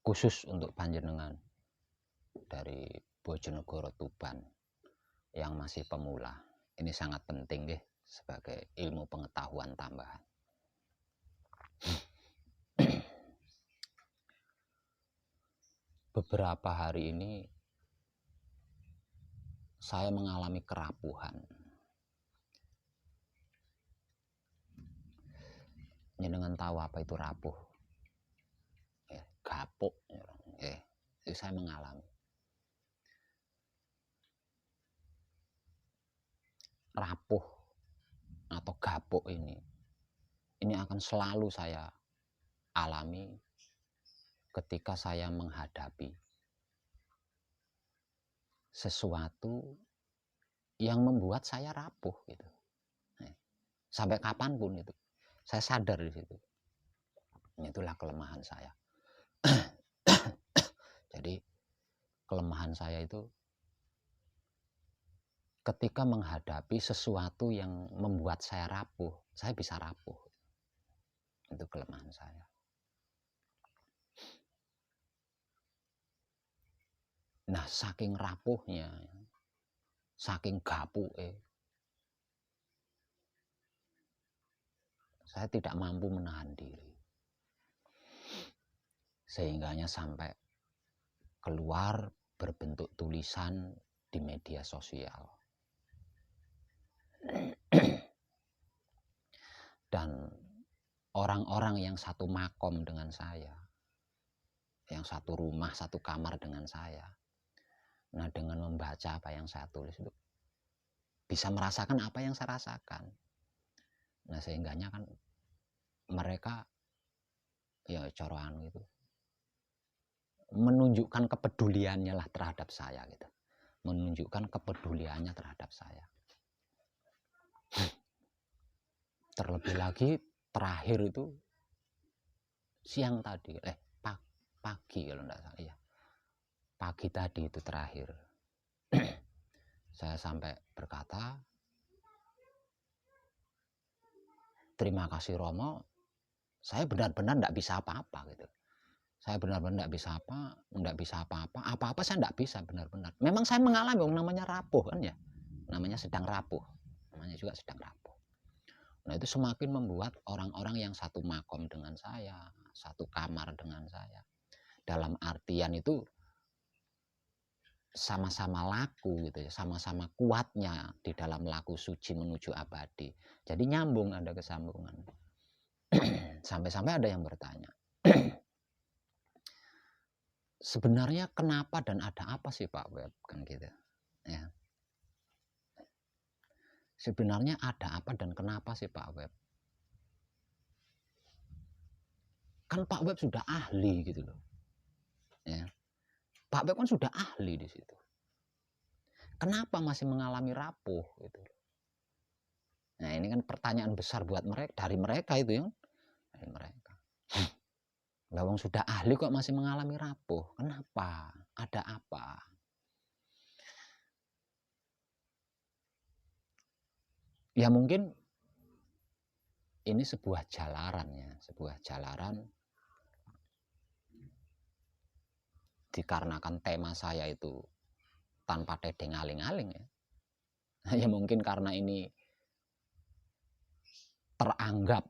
khusus untuk panjenengan dari Bojonegoro Tuban yang masih pemula. Ini sangat penting deh sebagai ilmu pengetahuan tambahan. Beberapa hari ini saya mengalami kerapuhan. Jenengan tahu apa itu rapuh? Gapuk. Itu saya mengalami. Rapuh atau gapuk ini akan selalu saya alami ketika saya menghadapi sesuatu yang membuat saya rapuh gitu. Sampai kapanpun itu, saya sadar di situ. Itulah kelemahan saya. Jadi kelemahan saya itu ketika menghadapi sesuatu yang membuat saya rapuh, saya bisa rapuh. Itu kelemahan saya. Nah, saking rapuhnya, saking gapuke, saya tidak mampu menahan diri. Sehingganya sampai keluar berbentuk tulisan di media sosial. Dan orang-orang yang satu makom dengan saya, yang satu rumah, satu kamar dengan saya, nah dengan membaca apa yang saya tulis itu bisa merasakan apa yang saya rasakan. Nah sehingganya kan mereka ya coroan gitu menunjukkan kepeduliannya lah terhadap saya gitu, menunjukkan kepeduliannya terhadap saya. Terlebih lagi terakhir itu siang tadi, pagi kalau enggak salah ya, pagi tadi itu terakhir saya sampai berkata, terima kasih Romo, saya benar-benar enggak bisa apa-apa gitu. Saya benar-benar enggak bisa apa-apa saya enggak bisa benar-benar. Memang saya mengalami yang namanya rapuh kan ya, namanya sedang rapuh, namanya juga sedang rapuh. Nah itu semakin membuat orang-orang yang satu makom dengan saya, satu kamar dengan saya, dalam artian itu sama-sama laku gitu ya, sama-sama kuatnya di dalam laku suci menuju abadi. Jadi nyambung, ada kesambungan. Sampai-sampai ada yang bertanya, sebenarnya kenapa dan ada apa sih Pak Web kan gitu ya. Sebenarnya ada apa dan kenapa sih Pak Web? Kan Pak Web sudah ahli gitu loh. Ya. Pak Web kan sudah ahli di situ. Kenapa masih mengalami rapuh gitu? Nah, ini kan pertanyaan besar buat mereka, dari mereka itu ya. Dari mereka. Lawang sudah ahli kok masih mengalami rapuh. Kenapa? Ada apa? Ya mungkin ini sebuah jalaran ya, sebuah jalaran dikarenakan tema saya itu tanpa tedeng aling-aling ya. Ya mungkin karena ini teranggap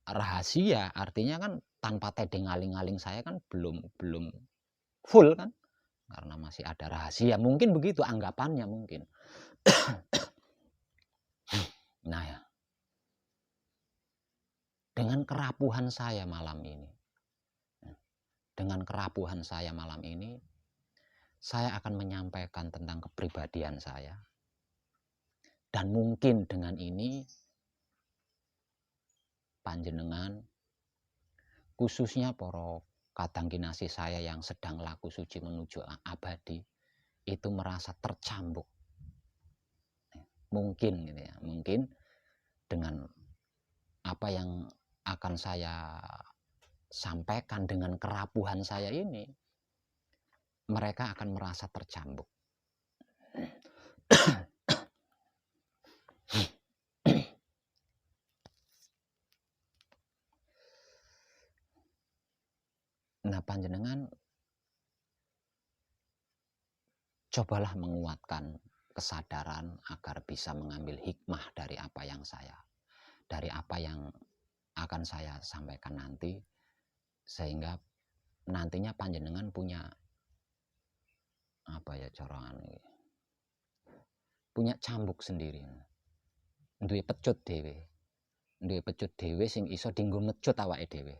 rahasia, artinya kan tanpa tedeng aling-aling saya kan belum full kan, karena masih ada rahasia, mungkin begitu anggapannya mungkin. Nah ya, dengan kerapuhan saya malam ini, saya akan menyampaikan tentang kepribadian saya, dan mungkin dengan ini panjenengan, khususnya para kadang kinasih saya yang sedang laku suci menuju abadi, itu merasa tercambuk. Mungkin gitu ya, mungkin dengan apa yang akan saya sampaikan dengan kerapuhan saya ini, mereka akan merasa tercambuk. Nah panjenengan cobalah menguatkan kesadaran agar bisa mengambil hikmah dari apa yang akan saya sampaikan nanti, sehingga nantinya panjenengan punya apa ya corongan ini, punya cambuk sendiri, duwe pecut dhewe sing iso dienggo mecut awake dhewe.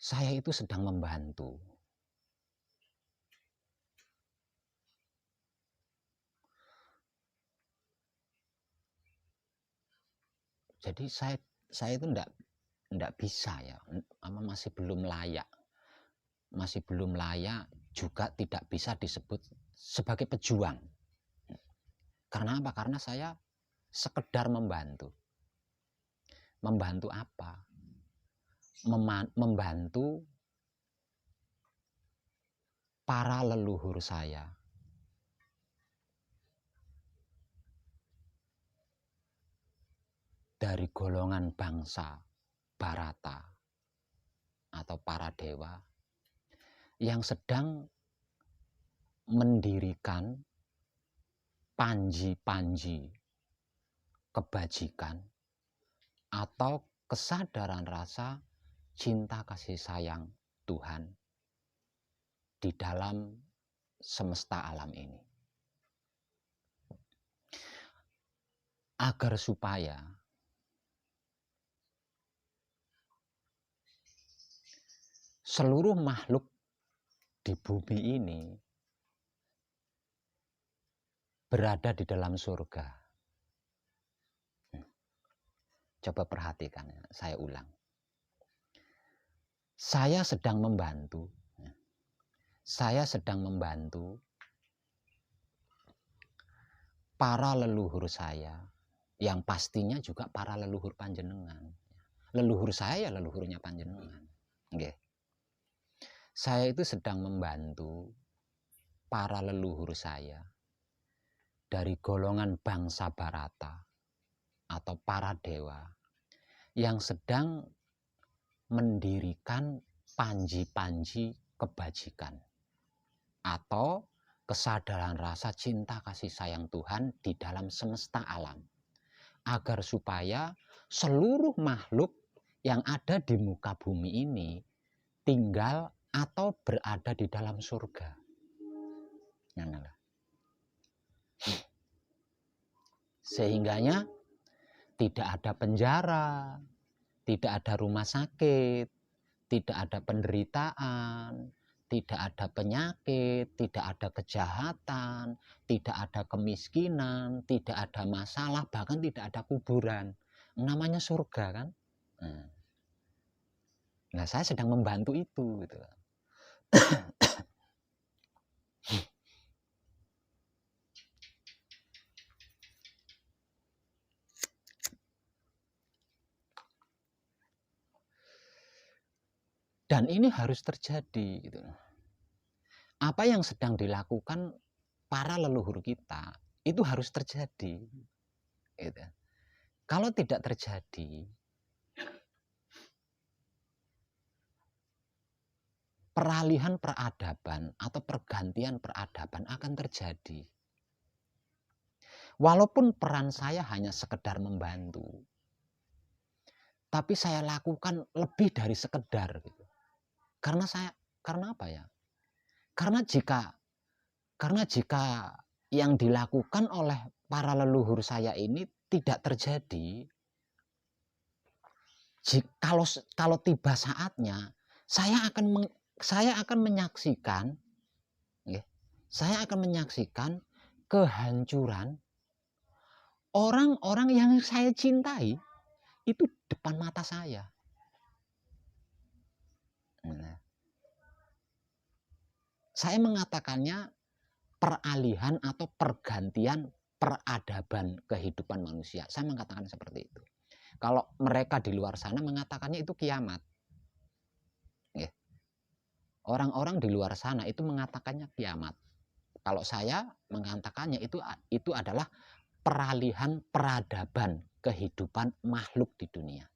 Saya itu sedang membantu. Jadi saya itu enggak bisa ya, masih belum layak. Masih belum layak, juga tidak bisa disebut sebagai pejuang. Karena apa? Karena saya sekedar membantu. Membantu apa? Membantu para leluhur saya dari golongan bangsa Barata atau para dewa yang sedang mendirikan panji-panji kebajikan atau kesadaran rasa cinta kasih sayang Tuhan di dalam semesta alam ini. Agar supaya seluruh makhluk di bumi ini berada di dalam surga. Coba perhatikan, saya ulang. Saya sedang membantu para leluhur saya, yang pastinya juga para leluhur panjenengan. Leluhur saya ya leluhurnya panjenengan. Okay. Saya itu sedang membantu para leluhur saya dari golongan bangsa Barata atau para dewa yang sedang mendirikan panji-panji kebajikan atau kesadaran rasa cinta kasih sayang Tuhan di dalam semesta alam, agar supaya seluruh makhluk yang ada di muka bumi ini tinggal atau berada di dalam surga. Sehingganya tidak ada penjara, tidak ada rumah sakit, tidak ada penderitaan, tidak ada penyakit, tidak ada kejahatan, tidak ada kemiskinan, tidak ada masalah, bahkan tidak ada kuburan. Namanya surga kan? Nah, saya sedang membantu itu gitu. Dan ini harus terjadi gitu. Apa yang sedang dilakukan para leluhur kita itu harus terjadi gitu. Kalau tidak terjadi, peralihan peradaban atau pergantian peradaban akan terjadi. Walaupun peran saya hanya sekedar membantu, tapi saya lakukan lebih dari sekedar gitu. Karena apa ya? Karena jika yang dilakukan oleh para leluhur saya ini tidak terjadi, kalau tiba saatnya saya akan menyaksikan kehancuran orang-orang yang saya cintai itu depan mata saya. Saya mengatakannya peralihan atau pergantian peradaban kehidupan manusia. Saya mengatakan seperti itu. Kalau mereka di luar sana mengatakannya itu kiamat. Orang-orang di luar sana itu mengatakannya kiamat. Kalau saya mengatakannya itu adalah peralihan peradaban kehidupan makhluk di dunia.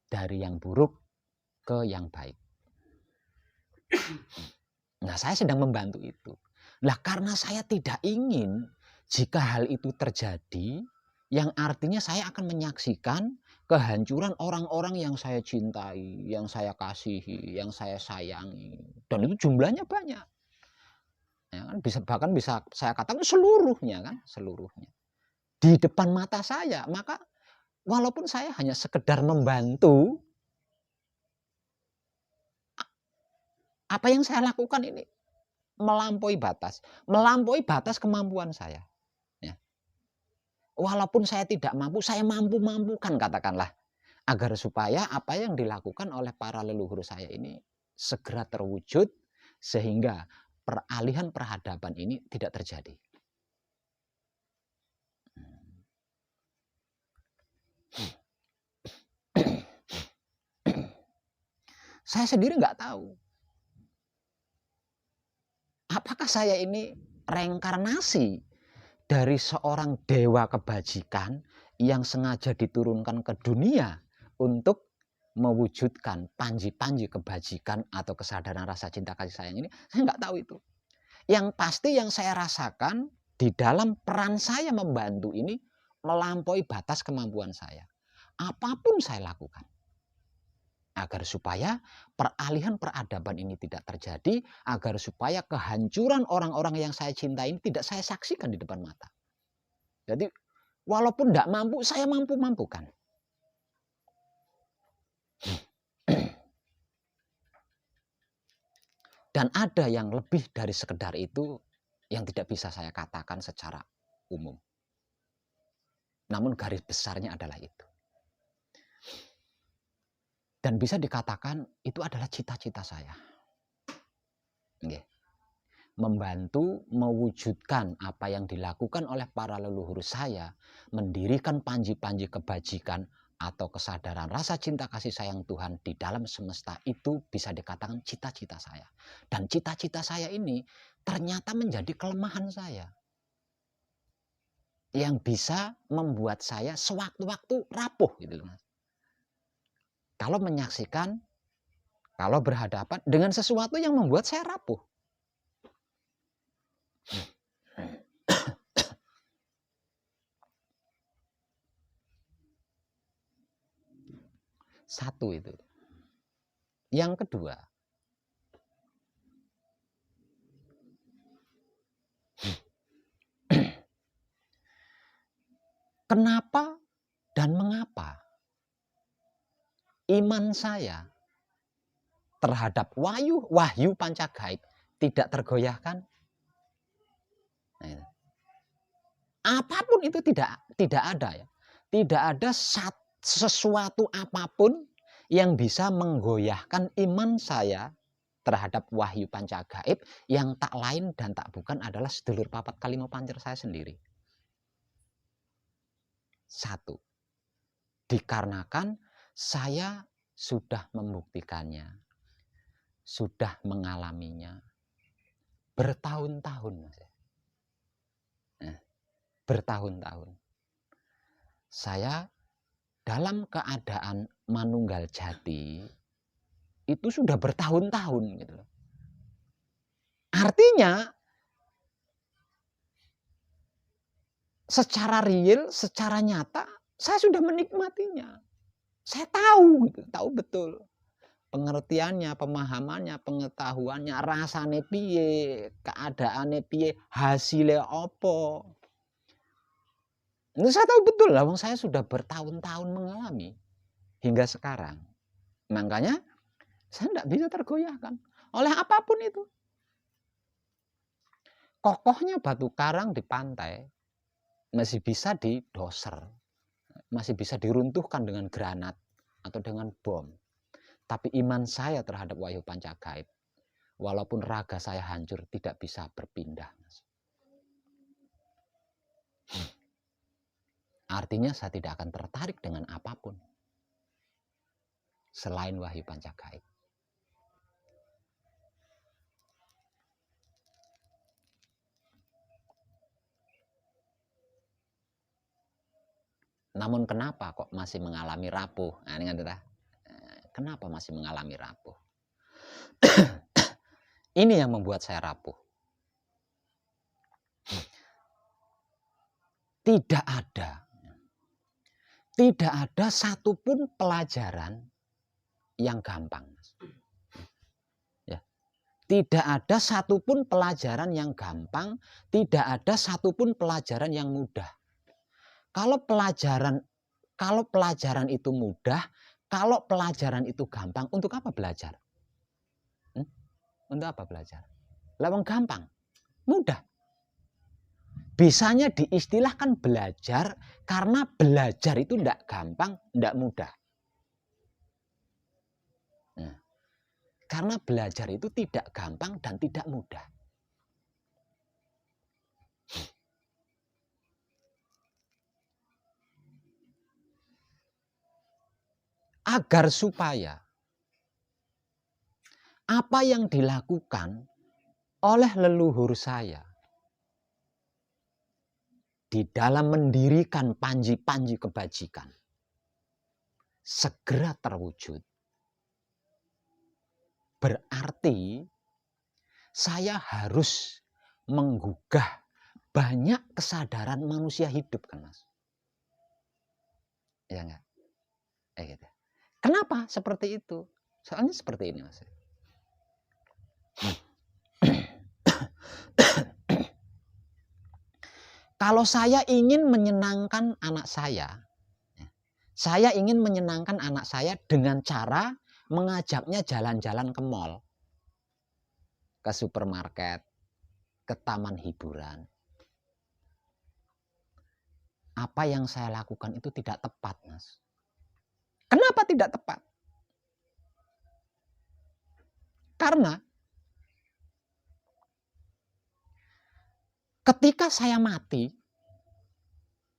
Dari yang buruk ke yang baik. Nah, saya sedang membantu itu. Nah, karena saya tidak ingin jika hal itu terjadi, yang artinya saya akan menyaksikan kehancuran orang-orang yang saya cintai, yang saya kasihi, yang saya sayangi. Dan itu jumlahnya banyak. Ya kan, bahkan bisa saya katakan seluruhnya kan, seluruhnya. Di depan mata saya, maka walaupun saya hanya sekedar membantu, apa yang saya lakukan ini melampaui batas kemampuan saya. Ya. Walaupun saya tidak mampu, saya mampu-mampukan katakanlah. Agar supaya apa yang dilakukan oleh para leluhur saya ini segera terwujud sehingga peralihan peradaban ini tidak terjadi. Saya sendiri nggak tahu. Apakah saya ini reinkarnasi dari seorang dewa kebajikan yang sengaja diturunkan ke dunia untuk mewujudkan panji-panji kebajikan atau kesadaran rasa cinta kasih sayang ini? Saya nggak tahu itu. Yang pasti yang saya rasakan di dalam peran saya membantu ini melampaui batas kemampuan saya. Apapun saya lakukan. Agar supaya peralihan peradaban ini tidak terjadi, agar supaya kehancuran orang-orang yang saya cintai ini tidak saya saksikan di depan mata. Jadi walaupun tidak mampu, saya mampu-mampukan. Dan ada yang lebih dari sekedar itu yang tidak bisa saya katakan secara umum. Namun garis besarnya adalah itu. Dan bisa dikatakan itu adalah cita-cita saya. Membantu mewujudkan apa yang dilakukan oleh para leluhur saya, mendirikan panji-panji kebajikan atau kesadaran rasa cinta kasih sayang Tuhan di dalam semesta itu bisa dikatakan cita-cita saya. Dan cita-cita saya ini ternyata menjadi kelemahan saya. Yang bisa membuat saya sewaktu-waktu rapuh gitu loh. Kalau menyaksikan, kalau berhadapan dengan sesuatu yang membuat saya rapuh. Satu itu. Yang kedua, kenapa dan mengapa iman saya terhadap wahyu pancagaib tidak tergoyahkan? Nah, apapun itu tidak ada ya. Tidak ada sesuatu apapun yang bisa menggoyahkan iman saya terhadap wahyu pancagaib yang tak lain dan tak bukan adalah sedulur papat kalimo pancer saya sendiri. Satu, dikarenakan saya sudah membuktikannya, sudah mengalaminya bertahun-tahun, Mas. Bertahun-tahun. Saya dalam keadaan manunggal jati itu sudah bertahun-tahun gitu loh. Artinya secara real, secara nyata saya sudah menikmatinya. Saya tahu gitu, tahu betul pengertiannya, pemahamannya, pengetahuannya, rasane piye, keadaane piye, hasilnya opo. Itu saya tahu betul lah, saya sudah bertahun-tahun mengalami hingga sekarang. Makanya saya tidak bisa tergoyahkan oleh apapun itu. Kokohnya batu karang di pantai masih bisa didoser, masih bisa diruntuhkan dengan granat atau dengan bom. Tapi iman saya terhadap wahyu pancagaib, walaupun raga saya hancur, tidak bisa berpindah. Artinya saya tidak akan tertarik dengan apapun selain wahyu pancagaib. Namun kenapa kok masih mengalami rapuh? Nah, ini kan, kenapa masih mengalami rapuh? Ini yang membuat saya rapuh. Tidak ada satupun pelajaran yang gampang. Ya. Tidak ada satupun pelajaran yang gampang, tidak ada satupun pelajaran yang mudah. Kalau pelajaran itu mudah, kalau pelajaran itu gampang, untuk apa belajar? Untuk apa belajar? Lawang gampang, mudah. Bisanya diistilahkan belajar karena belajar itu tidak gampang, tidak mudah. Nah, karena belajar itu tidak gampang dan tidak mudah. Agar supaya apa yang dilakukan oleh leluhur saya di dalam mendirikan panji-panji kebajikan segera terwujud, berarti saya harus menggugah banyak kesadaran manusia hidup, kan Mas? Ya enggak? Gitu. Kenapa seperti itu? Soalnya seperti ini, Mas. Kalau saya ingin menyenangkan anak saya ingin menyenangkan anak saya dengan cara mengajaknya jalan-jalan ke mall, ke supermarket, ke taman hiburan. Apa yang saya lakukan itu tidak tepat, Mas. Kenapa tidak tepat? Karena ketika saya mati,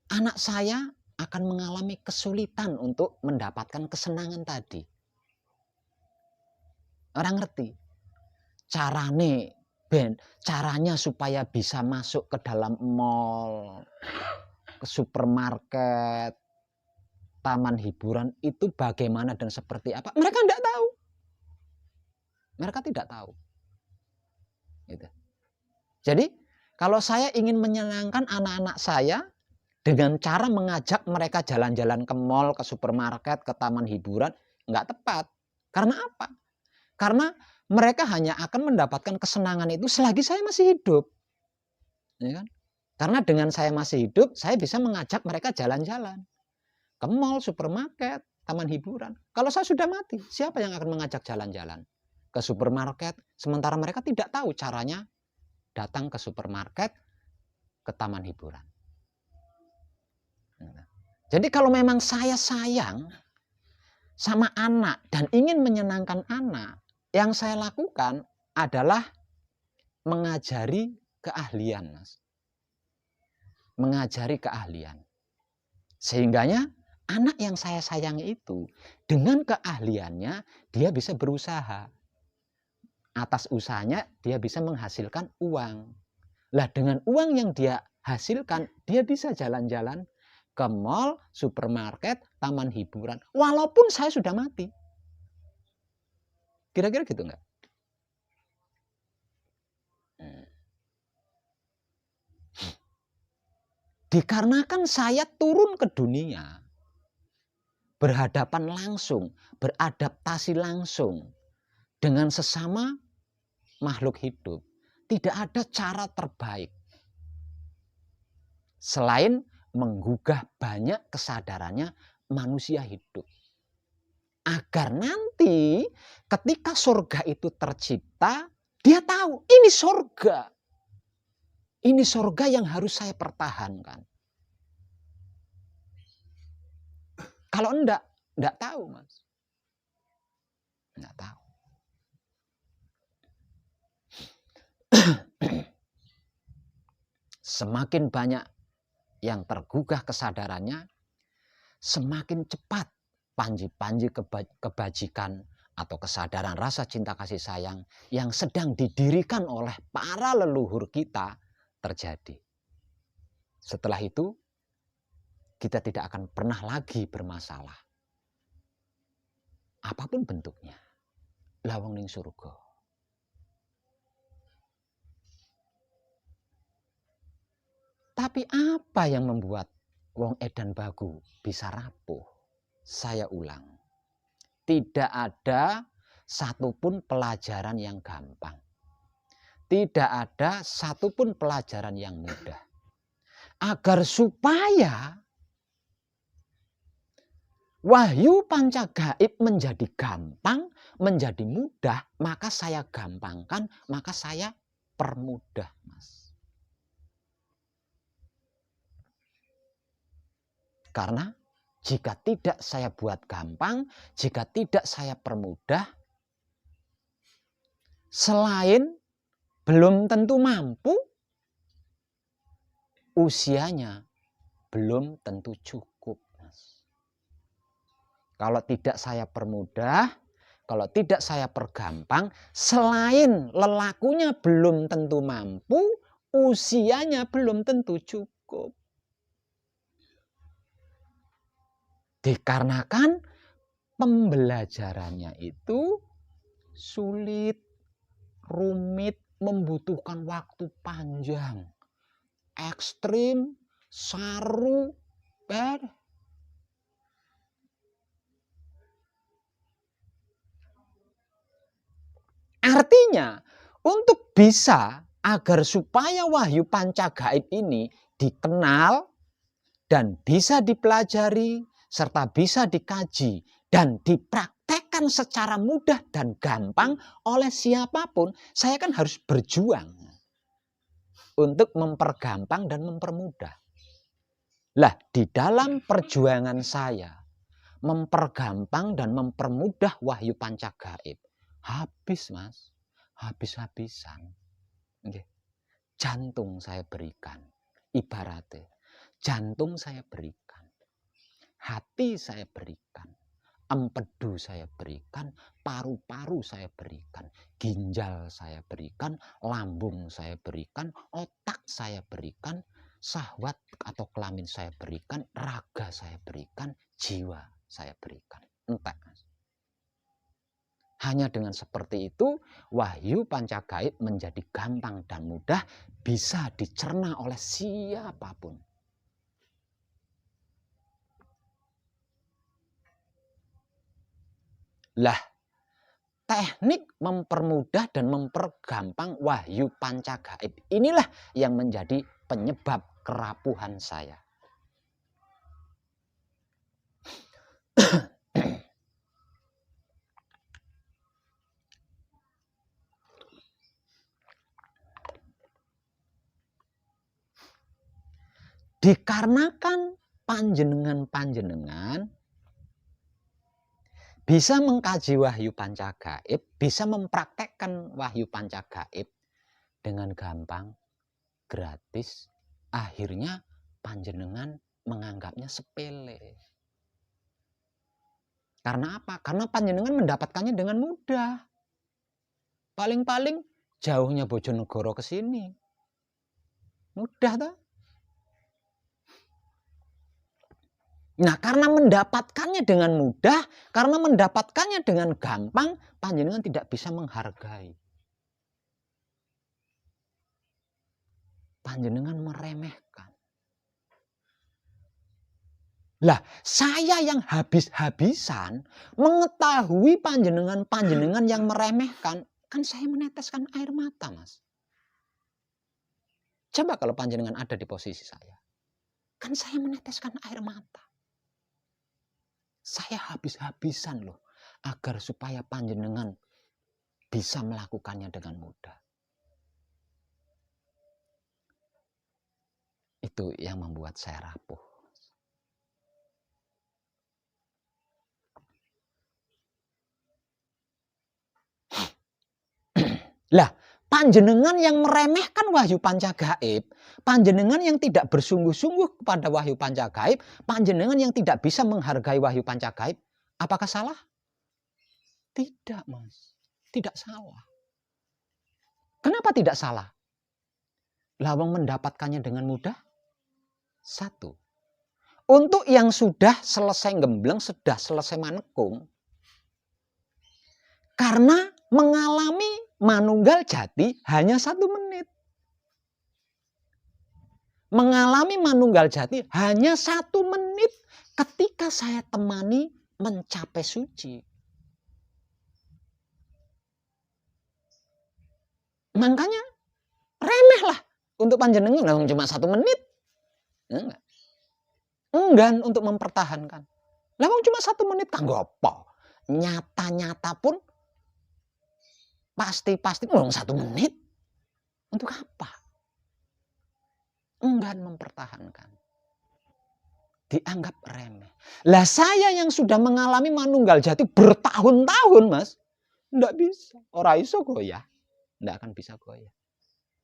anak saya akan mengalami kesulitan untuk mendapatkan kesenangan tadi. Orang ngerti? Caranya supaya bisa masuk ke dalam mall, ke supermarket, taman hiburan itu bagaimana dan seperti apa? Mereka tidak tahu. Mereka tidak tahu. Gitu. Jadi kalau saya ingin menyenangkan anak-anak saya dengan cara mengajak mereka jalan-jalan ke mall, ke supermarket, ke taman hiburan, nggak tepat. Karena apa? Karena mereka hanya akan mendapatkan kesenangan itu selagi saya masih hidup. Ya kan? Karena dengan saya masih hidup, saya bisa mengajak mereka jalan-jalan ke mall, supermarket, taman hiburan. Kalau saya sudah mati, siapa yang akan mengajak jalan-jalan ke supermarket? Sementara mereka tidak tahu caranya datang ke supermarket, ke taman hiburan. Jadi kalau memang saya sayang sama anak dan ingin menyenangkan anak, yang saya lakukan adalah mengajari keahlian, Mas. Mengajari keahlian. Sehingganya anak yang saya sayangi itu dengan keahliannya dia bisa berusaha. Atas usahanya dia bisa menghasilkan uang. Lah dengan uang yang dia hasilkan, dia bisa jalan-jalan ke mall, supermarket, taman hiburan. Walaupun saya sudah mati. Kira-kira gitu enggak? Dikarenakan saya turun ke dunia, berhadapan langsung, beradaptasi langsung dengan sesama makhluk hidup. Tidak ada cara terbaik selain menggugah banyak kesadarannya manusia hidup. Agar nanti ketika surga itu tercipta, dia tahu ini surga. Ini surga yang harus saya pertahankan. Kalau enggak tahu, Mas. Enggak tahu. Semakin banyak yang tergugah kesadarannya, semakin cepat panji-panji kebajikan atau kesadaran rasa cinta kasih sayang yang sedang didirikan oleh para leluhur kita terjadi. Setelah itu kita tidak akan pernah lagi bermasalah. Apapun bentuknya. Lawang ning surga. Tapi apa yang membuat wong edan bagu bisa rapuh? Saya ulang. Tidak ada satupun pelajaran yang gampang. Tidak ada satupun pelajaran yang mudah. Agar supaya wahyu panca gaib menjadi gampang, menjadi mudah, maka saya gampangkan, maka saya permudah, Mas. Karena jika tidak saya buat gampang, jika tidak saya permudah, selain belum tentu mampu, usianya belum tentu cukup, Mas. Kalau tidak saya permudah, kalau tidak saya pergampang, selain lelakunya belum tentu mampu, usianya belum tentu cukup. Dikarenakan pembelajarannya itu sulit, rumit, membutuhkan waktu panjang, ekstrim, saru, Artinya, untuk bisa agar supaya wahyu panca gaib ini dikenal dan bisa dipelajari serta bisa dikaji dan dipraktekkan secara mudah dan gampang oleh siapapun, saya kan harus berjuang untuk mempergampang dan mempermudah. Lah, di dalam perjuangan saya mempergampang dan mempermudah wahyu panca gaib, habis, Mas, habis-habisan. Jantung saya berikan, ibaratnya jantung saya berikan, hati saya berikan, empedu saya berikan, paru-paru saya berikan, ginjal saya berikan, lambung saya berikan, otak saya berikan, syahwat atau kelamin saya berikan, raga saya berikan, jiwa saya berikan. Entek. Hanya dengan seperti itu, wahyu panca gaib menjadi gampang dan mudah, bisa dicerna oleh siapapun. Lah, teknik mempermudah dan mempergampang wahyu panca gaib inilah yang menjadi penyebab kerapuhan saya. Dikarenakan panjenengan bisa mengkaji wahyu panca gaib, bisa mempraktekkan wahyu panca gaib dengan gampang, gratis, akhirnya panjenengan menganggapnya sepele. Karena apa? Karena panjenengan mendapatkannya dengan mudah. Paling-paling jauhnya Bojonegoro ke sini. Mudah toh? Nah, karena mendapatkannya dengan mudah, karena mendapatkannya dengan gampang, panjenengan tidak bisa menghargai. Panjenengan meremehkan. Lah, saya yang habis-habisan mengetahui panjenengan yang meremehkan, kan saya meneteskan air mata, Mas. Coba kalau panjenengan ada di posisi saya. Kan saya meneteskan air mata. Saya habis-habisan loh, agar supaya panjenengan bisa melakukannya dengan mudah. Itu yang membuat saya rapuh. Lah, panjenengan yang meremehkan wahyu panca gaib, panjenengan yang tidak bersungguh-sungguh kepada wahyu panca gaib, panjenengan yang tidak bisa menghargai wahyu panca gaib, apakah salah? Tidak, Mas. Tidak salah. Kenapa tidak salah? Lawang mendapatkannya dengan mudah. Satu, Untuk yang sudah selesai gembleng, sudah selesai manekung, karena mengalami manunggal jati hanya 1 menit. Mengalami manunggal jati hanya 1 menit ketika saya temani mencapai suci. Makanya remeh lah untuk panjenengan cuma 1 menit. Enggak. Enggan untuk mempertahankan. Lah wong cuma 1 menit kanggo apa? Nyata-nyata pun pasti wong 1 menit. Untuk apa? Enggan mempertahankan. Dianggap remeh. Lah saya yang sudah mengalami manunggal jati bertahun-tahun, Mas, ndak bisa. Ora iso goyah. Ndak akan bisa goyah.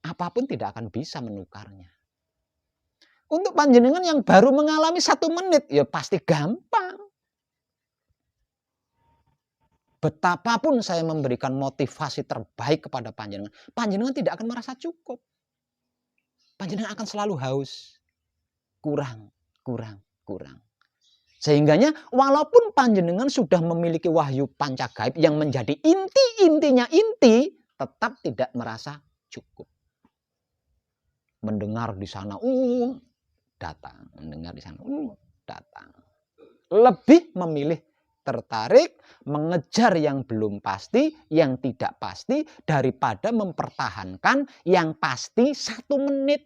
Apapun tidak akan bisa menukarnya. Untuk panjenengan yang baru mengalami 1 menit, ya pasti gampang. Betapapun saya memberikan motivasi terbaik kepada panjenengan, panjenengan tidak akan merasa cukup. Panjenengan akan selalu haus. Kurang. Sehingganya walaupun panjenengan sudah memiliki wahyu pancagaib yang menjadi inti-intinya inti, tetap tidak merasa cukup. Mendengar di sana, datang. Mendengar di sana, datang. Lebih memilih tertarik mengejar yang belum pasti, yang tidak pasti, daripada mempertahankan yang pasti 1 menit.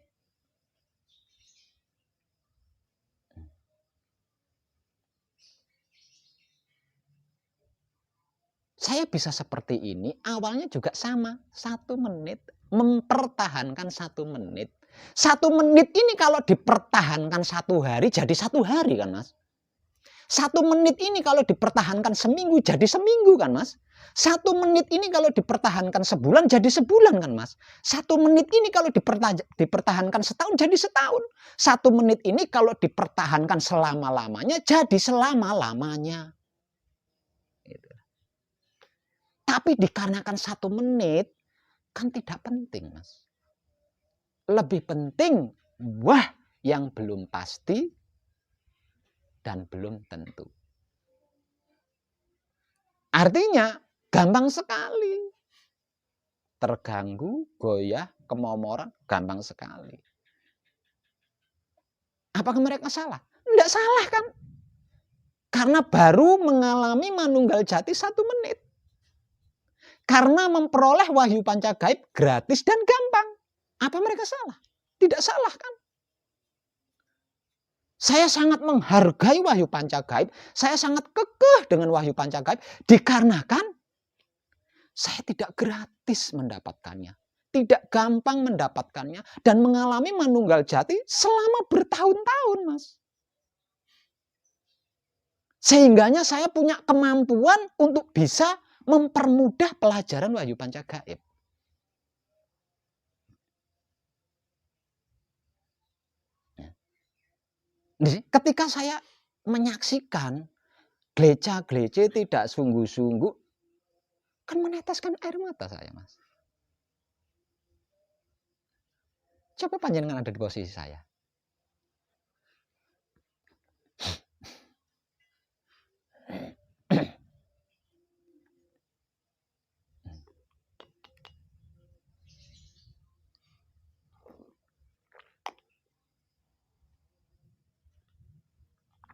Saya bisa seperti ini, awalnya juga sama, 1 menit, mempertahankan 1 menit. 1 menit ini kalau dipertahankan 1 hari, jadi 1 hari kan, Mas? 1 menit ini kalau dipertahankan seminggu, jadi seminggu kan, Mas? 1 menit ini kalau dipertahankan sebulan, jadi sebulan kan, Mas? 1 menit ini kalau dipertahankan setahun, jadi setahun. 1 menit ini kalau dipertahankan selama-lamanya, jadi selama-lamanya. Tapi dikarenakan 1 menit, kan tidak penting, Mas. Lebih penting yang belum pasti dan belum tentu. Artinya gampang sekali. Terganggu, goyah, kemomoran, gampang sekali. Apakah mereka salah? Tidak salah kan? Karena baru mengalami manunggal jati 1 menit. Karena memperoleh wahyu pancagaib gratis dan gampang. Apa mereka salah? Tidak salah kan? Saya sangat menghargai wahyu pancagaib. Saya sangat kekeh dengan wahyu pancagaib. Dikarenakan saya tidak gratis mendapatkannya. Tidak gampang mendapatkannya. Dan mengalami manunggal jati selama bertahun-tahun, Mas. Sehingganya saya punya kemampuan untuk bisa mempermudah pelajaran wahyu pancagaib. Ketika saya menyaksikan gleca-glece tidak sungguh-sungguh, kan meneteskan air mata saya, Mas. Coba panjenengan ada di posisi saya.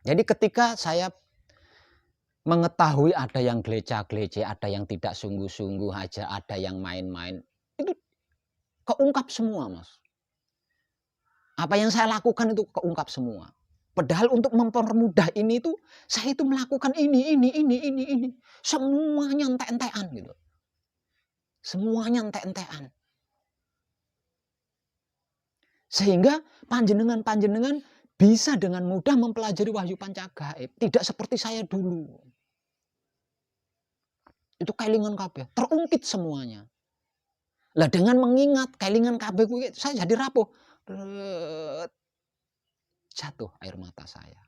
Jadi ketika saya mengetahui ada yang gleca-glece, ada yang tidak sungguh-sungguh aja, ada yang main-main, itu keungkap semua, Mas. Apa yang saya lakukan itu keungkap semua. Padahal untuk mempermudah ini itu, saya itu melakukan ini. Semuanya entek-entekan gitu. Semuanya entek-entekan. Sehingga panjenengan bisa dengan mudah mempelajari wahyu pancagaib. Tidak seperti saya dulu. Itu kelingan kabeh, terungkit semuanya. Lah dengan mengingat kelingan kabeh kuwi saya jadi rapuh. Jatuh air mata saya.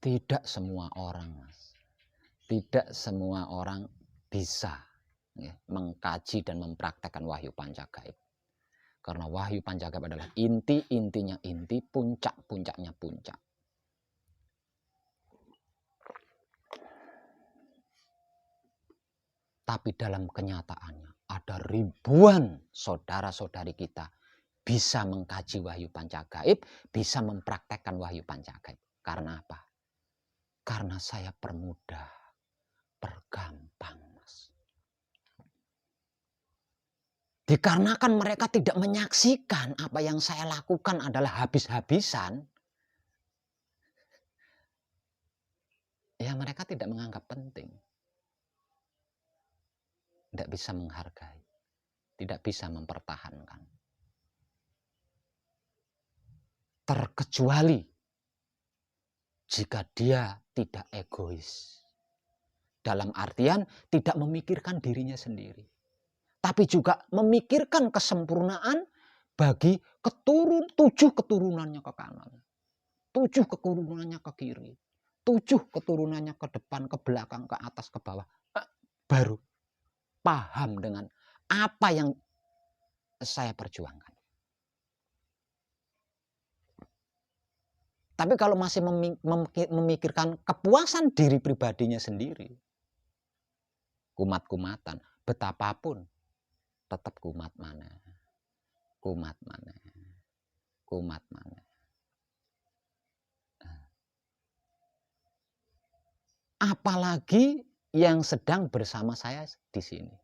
Tidak semua orang, Mas. Tidak semua orang bisa ya, mengkaji dan mempraktekkan wahyu pancagaib. Karena wahyu pancagaib adalah inti-intinya inti, puncak-puncaknya puncak. Tapi dalam kenyataannya ada ribuan saudara-saudari kita bisa mengkaji wahyu pancagaib, bisa mempraktekkan wahyu pancagaib. Karena apa? Karena saya permudah, pergampang, Mas. Dikarenakan mereka tidak menyaksikan apa yang saya lakukan adalah habis-habisan, ya mereka tidak menganggap penting. Tidak bisa menghargai, tidak bisa mempertahankan. Terkecuali jika dia tidak egois. Dalam artian tidak memikirkan dirinya sendiri. Tapi juga memikirkan kesempurnaan bagi 7 keturunannya ke kanan. 7 keturunannya ke kiri. 7 keturunannya ke depan, ke belakang, ke atas, ke bawah. Baru paham dengan apa yang saya perjuangkan. Tapi kalau masih memikirkan kepuasan diri pribadinya sendiri, kumat-kumatan, betapapun tetap kumat mana, kumat mana, kumat mana. Apalagi yang sedang bersama saya di sini.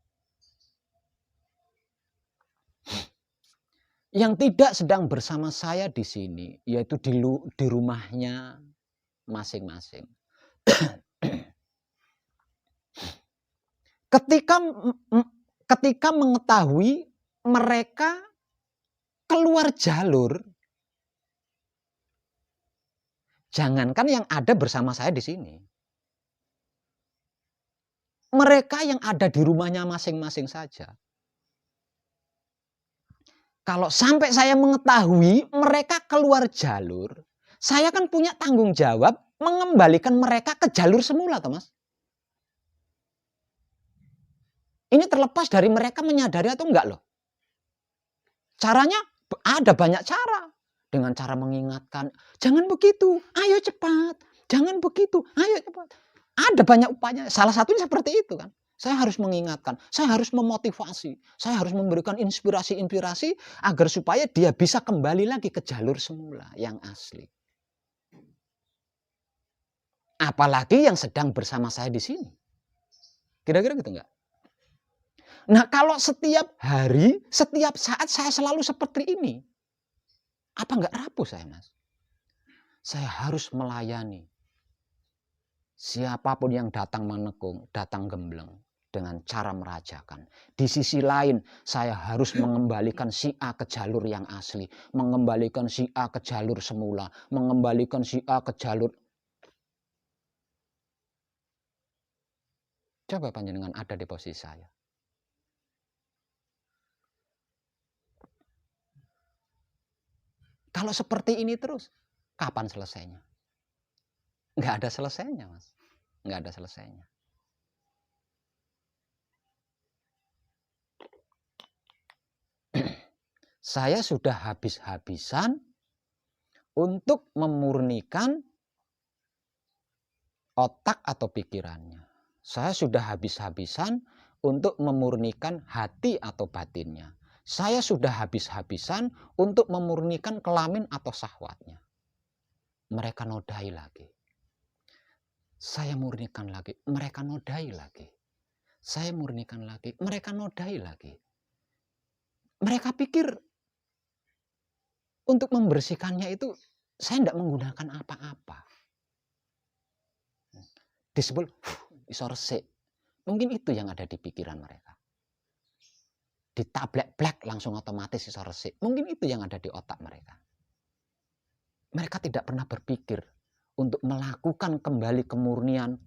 Yang tidak sedang bersama saya di sini, yaitu di rumahnya masing-masing. Ketika mengetahui mereka keluar jalur, jangankan yang ada bersama saya di sini, mereka yang ada di rumahnya masing-masing saja. Kalau sampai saya mengetahui mereka keluar jalur, saya kan punya tanggung jawab mengembalikan mereka ke jalur semula, toh Mas. Ini terlepas dari mereka menyadari atau enggak loh. Caranya ada banyak cara. Dengan cara mengingatkan, jangan begitu, ayo cepat. Jangan begitu, ayo cepat. Ada banyak upaya. Salah satunya seperti itu kan. Saya harus mengingatkan, saya harus memotivasi, saya harus memberikan inspirasi-inspirasi agar supaya dia bisa kembali lagi ke jalur semula yang asli. Apalagi yang sedang bersama saya di sini. Kira-kira gitu enggak? Nah, kalau setiap hari, setiap saat saya selalu seperti ini, apa enggak rapuh saya, Mas? Saya harus melayani siapapun yang datang menekung, datang gembleng dengan cara merajakan. Di sisi lain, saya harus mengembalikan si A ke jalur yang asli, mengembalikan si A ke jalur semula, mengembalikan si A ke jalur. Coba panjenengan ada di posisi saya. Kalau seperti ini terus, kapan selesainya? Nggak ada selesainya, Mas. Nggak ada selesainya. Saya sudah habis-habisan untuk memurnikan otak atau pikirannya. Saya sudah habis-habisan untuk memurnikan hati atau batinnya. Saya sudah habis-habisan untuk memurnikan kelamin atau syahwatnya. Mereka nodai lagi. Saya murnikan lagi, mereka nodai lagi. Saya murnikan lagi, mereka nodai lagi. Mereka pikir untuk membersihkannya itu saya tidak menggunakan apa-apa. Disebut iso resik. Mungkin itu yang ada di pikiran mereka. Ditablek-blek langsung otomatis iso resik. Mungkin itu yang ada di otak mereka. Mereka tidak pernah berpikir untuk melakukan kembali kemurnian.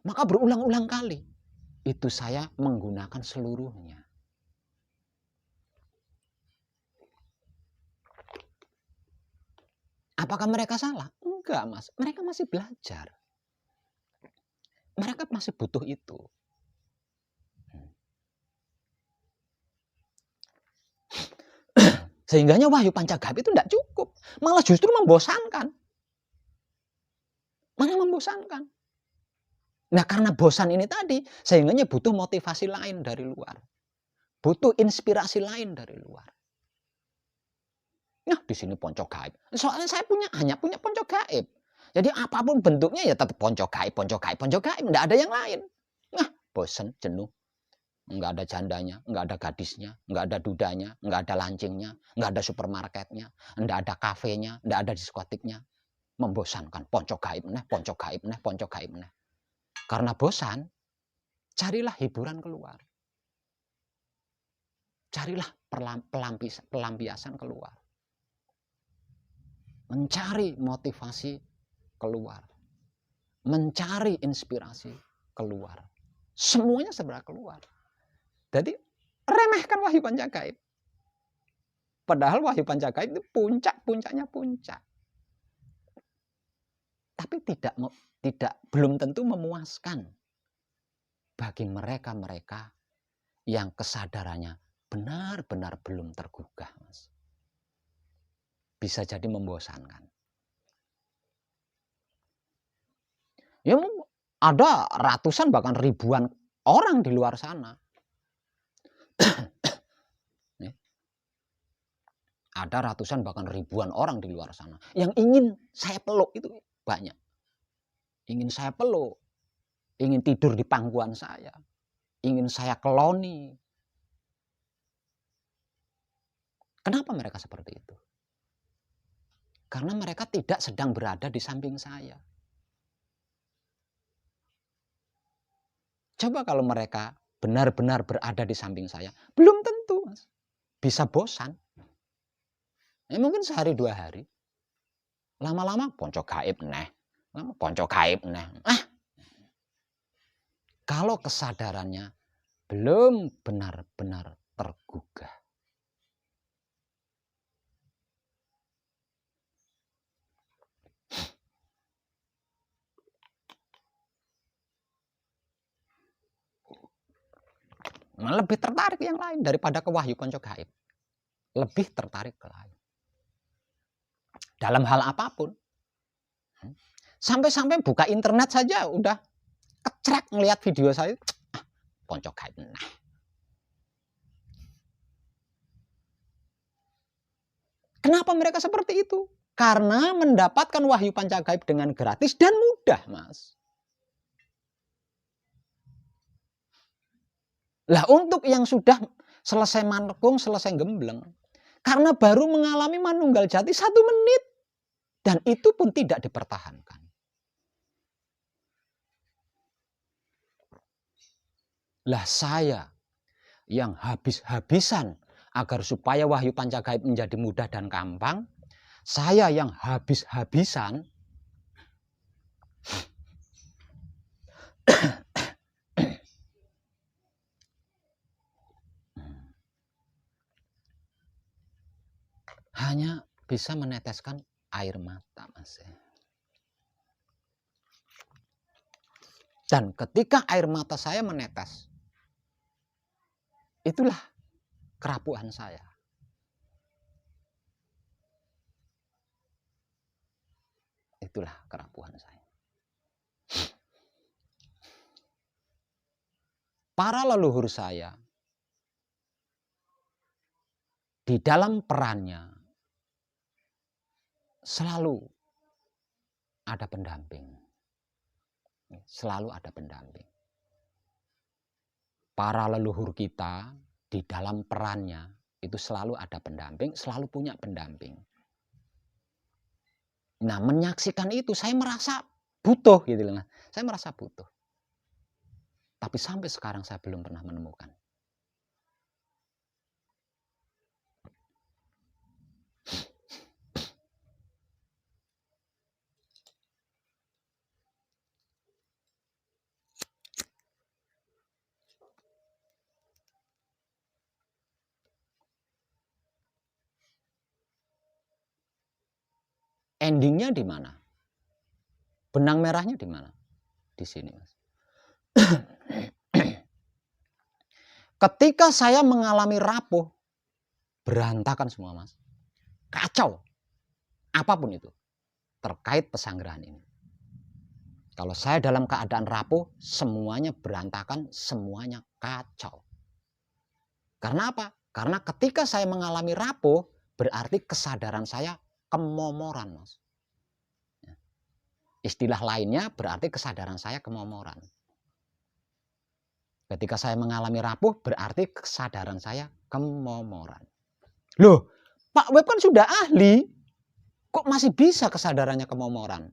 Maka berulang-ulang kali. Itu saya menggunakan seluruhnya. Apakah mereka salah? Enggak, Mas. Mereka masih belajar. Mereka masih butuh itu. Sehingganya wahyu pancagaib itu tidak cukup. Malah justru membosankan. Malah membosankan. Nah, karena bosan ini tadi, sehingganya butuh motivasi lain dari luar. Butuh inspirasi lain dari luar. Nah, di sini ponco gaib. Soalnya saya hanya punya ponco gaib. Jadi apapun bentuknya ya tetap ponco gaib, ponco gaib, ponco gaib. Nggak ada yang lain. Nah, bosan, jenuh. Nggak ada jandanya, nggak ada gadisnya, nggak ada dudanya, nggak ada lancingnya, nggak ada supermarketnya, nggak ada kafenya, nggak ada diskotiknya. Membosankan. Ponco gaib neh, ponco gaib neh, ponco gaib neh. Karena bosan, carilah hiburan keluar. Carilah pelampiasan keluar. Mencari motivasi keluar. Mencari inspirasi keluar. Semuanya sebenarnya keluar. Jadi remehkan wahyu pancagaib. Padahal wahyu pancagaib itu puncaknya puncak. Tapi belum tentu memuaskan bagi mereka-mereka yang kesadarannya benar-benar belum tergugah, Mas. Bisa jadi membosankan. Ya ada ratusan bahkan ribuan orang di luar sana. Ada ratusan bahkan ribuan orang di luar sana yang ingin saya peluk, itu banyak. Ingin saya peluk, ingin tidur di pangkuan saya, ingin saya keloni. Kenapa mereka seperti itu? Karena mereka tidak sedang berada di samping saya. Coba kalau mereka benar-benar berada di samping saya, belum tentu, Mas. Bisa bosan. Mungkin sehari 2 hari. Lama-lama ponco gaib neh. Ponco gaib neh. Kalau kesadarannya belum benar-benar tergugah. Lebih tertarik yang lain daripada ke wahyu ponco gaib. Lebih tertarik ke lain. Dalam hal apapun. Sampai-sampai buka internet saja udah kecrek ngelihat video saya. Ponco gaib nah. Kenapa mereka seperti itu? Karena mendapatkan wahyu pancagaib dengan gratis dan mudah, Mas. Lah untuk yang sudah selesai manekung, selesai gembleng, karena baru mengalami manunggal jati 1 menit, dan itu pun tidak dipertahankan. Lah saya yang habis-habisan agar supaya wahyu pancagaib menjadi mudah dan gampang, saya yang habis-habisan hanya bisa meneteskan air mata, Mas. Dan ketika air mata saya menetes, itulah kerapuhan saya. Itulah kerapuhan saya. Para leluhur saya di dalam perannya selalu ada pendamping. Selalu ada pendamping. Para leluhur kita di dalam perannya itu selalu ada pendamping, selalu punya pendamping. Nah, menyaksikan itu saya merasa butuh gitu loh. Saya merasa butuh. Tapi sampai sekarang saya belum pernah menemukan. Endingnya di mana? Benang merahnya di mana? Di sini, Mas. Ketika saya mengalami rapuh, berantakan semua, Mas. Kacau. Apapun itu terkait pesanggerahan ini. Kalau saya dalam keadaan rapuh, semuanya berantakan, semuanya kacau. Karena apa? Karena ketika saya mengalami rapuh, berarti kesadaran saya kemomoran, Mas. Istilah lainnya berarti kesadaran saya kemomoran. Ketika saya mengalami rapuh, berarti kesadaran saya kemomoran. Loh, Pak Web kan sudah ahli, kok masih bisa kesadarannya kemomoran?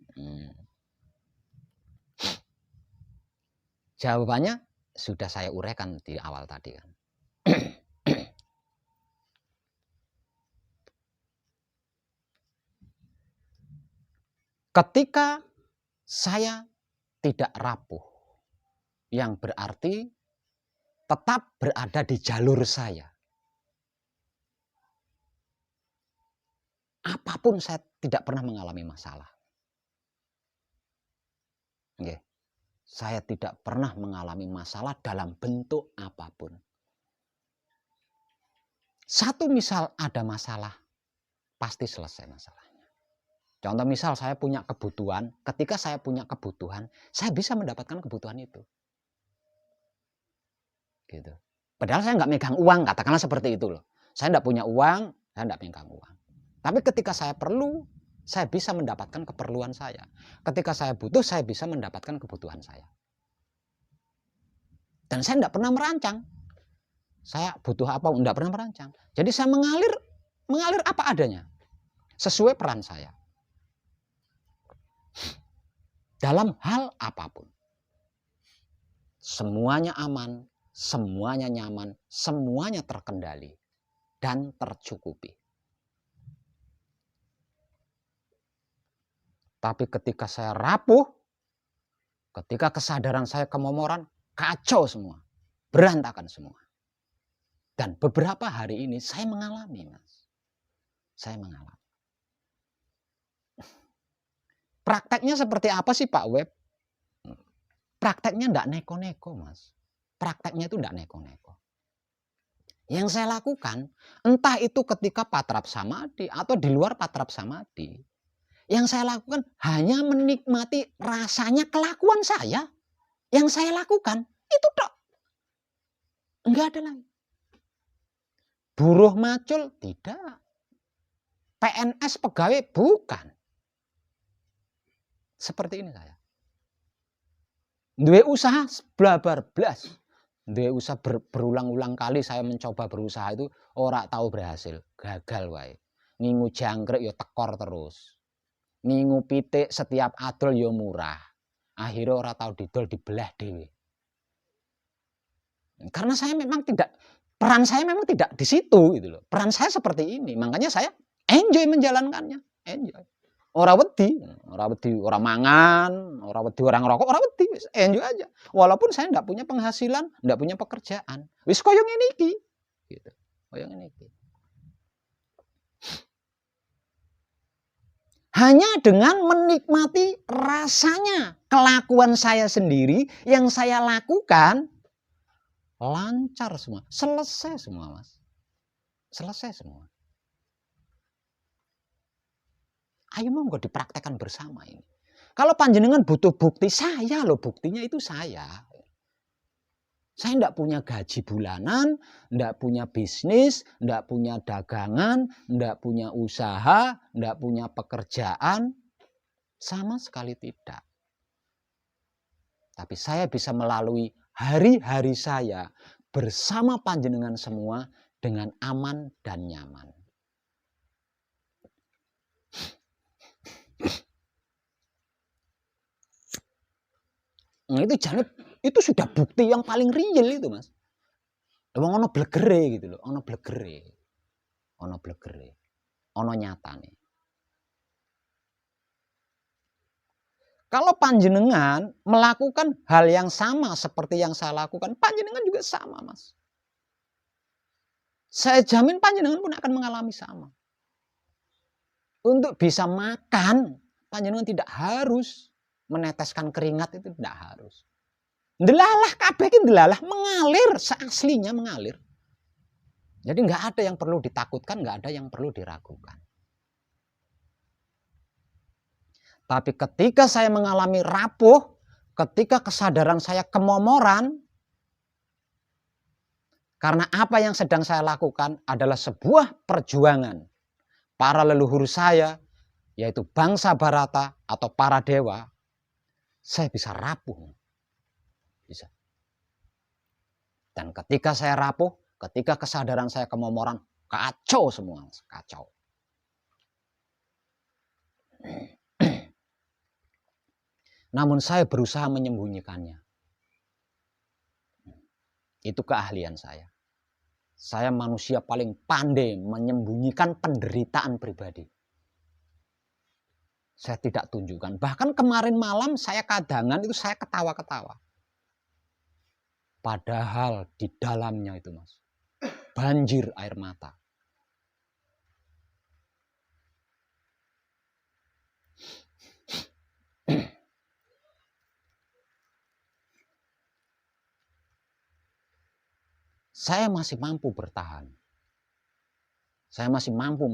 Jawabannya sudah saya uraikan di awal tadi kan. Ketika saya tidak rapuh, yang berarti tetap berada di jalur saya. Apapun saya tidak pernah mengalami masalah. Oke. Saya tidak pernah mengalami masalah dalam bentuk apapun. Satu misal ada masalah, pasti selesai masalahnya. Contoh misal saya punya kebutuhan, ketika saya punya kebutuhan, saya bisa mendapatkan kebutuhan itu. Gitu. Padahal saya nggak megang uang, katakanlah seperti itu loh. Saya nggak punya uang, saya nggak megang uang. Tapi ketika saya perlu, saya bisa mendapatkan keperluan saya. Ketika saya butuh, saya bisa mendapatkan kebutuhan saya. Dan saya nggak pernah merancang. Saya butuh apa, nggak pernah merancang. Jadi saya mengalir apa adanya. Sesuai peran saya. Dalam hal apapun. Semuanya aman, semuanya nyaman, semuanya terkendali dan tercukupi. Tapi ketika saya rapuh, ketika kesadaran saya kemomoran, kacau semua, berantakan semua. Dan beberapa hari ini saya mengalami, Mas. Saya mengalami. Prakteknya seperti apa sih Pak Web? Prakteknya enggak neko-neko, Mas. Prakteknya itu enggak neko-neko. Yang saya lakukan, entah itu ketika patrap samadhi atau di luar patrap samadhi, yang saya lakukan hanya menikmati rasanya kelakuan saya. Yang saya lakukan, itu tok. Enggak ada lagi. Buruh macul, tidak. PNS pegawai, bukan. Seperti ini saya. Duwe usaha, blabar blas. Duwe usaha berulang-ulang kali saya mencoba berusaha itu, ora tahu berhasil. Gagal wae. Ngingu jangkrik ya tekor terus. Ngingu pitik setiap adol ya murah. Akhirnya ora tahu didol dibelah dhewe. Karena saya memang tidak, peran saya memang tidak di situ gitu loh. Peran saya seperti ini, makanya saya enjoy menjalankannya, enjoy. Ora wedi, ora mangan, ora wedi ora ngerokok, ora wedi, enjoy aja. Walaupun saya enggak punya penghasilan, enggak punya pekerjaan. Wis koyo ngene iki. Gitu. Koyo ngene iki. Hanya dengan menikmati rasanya kelakuan saya sendiri yang saya lakukan, lancar semua, selesai semua, Mas. Selesai semua. Ayo monggo dipraktekkan bersama ini. Kalau panjenengan butuh bukti, saya loh buktinya itu saya. Saya enggak punya gaji bulanan, enggak punya bisnis, enggak punya dagangan, enggak punya usaha, enggak punya pekerjaan. Sama sekali tidak. Tapi saya bisa melalui hari-hari saya bersama panjenengan semua dengan aman dan nyaman. Nah itu sudah bukti yang paling real itu, Mas. Wong ono blegere gitu loh, ono blegere. Ono blegere. Ono nyatane. Kalau panjenengan melakukan hal yang sama seperti yang saya lakukan, panjenengan juga sama, Mas. Saya jamin panjenengan pun akan mengalami sama. Untuk bisa makan, panjenengan tidak harus meneteskan keringat, itu tidak harus. Ndelalah kabeh iki ndelalah mengalir, seaslinya mengalir. Jadi nggak ada yang perlu ditakutkan, nggak ada yang perlu diragukan. Tapi ketika saya mengalami rapuh, ketika kesadaran saya kemomoran, karena apa yang sedang saya lakukan adalah sebuah perjuangan para leluhur saya, yaitu bangsa Barata atau para dewa, saya bisa rapuh. Bisa. Dan ketika saya rapuh, ketika kesadaran saya kemomoran, kacau semua, kacau. Namun saya berusaha menyembunyikannya. Itu keahlian saya. Saya manusia paling pandai menyembunyikan penderitaan pribadi. Saya tidak tunjukkan. Bahkan kemarin malam saya kadangan itu saya ketawa-ketawa. Padahal di dalamnya itu, Mas, banjir air mata. Saya masih mampu bertahan. Saya masih mampu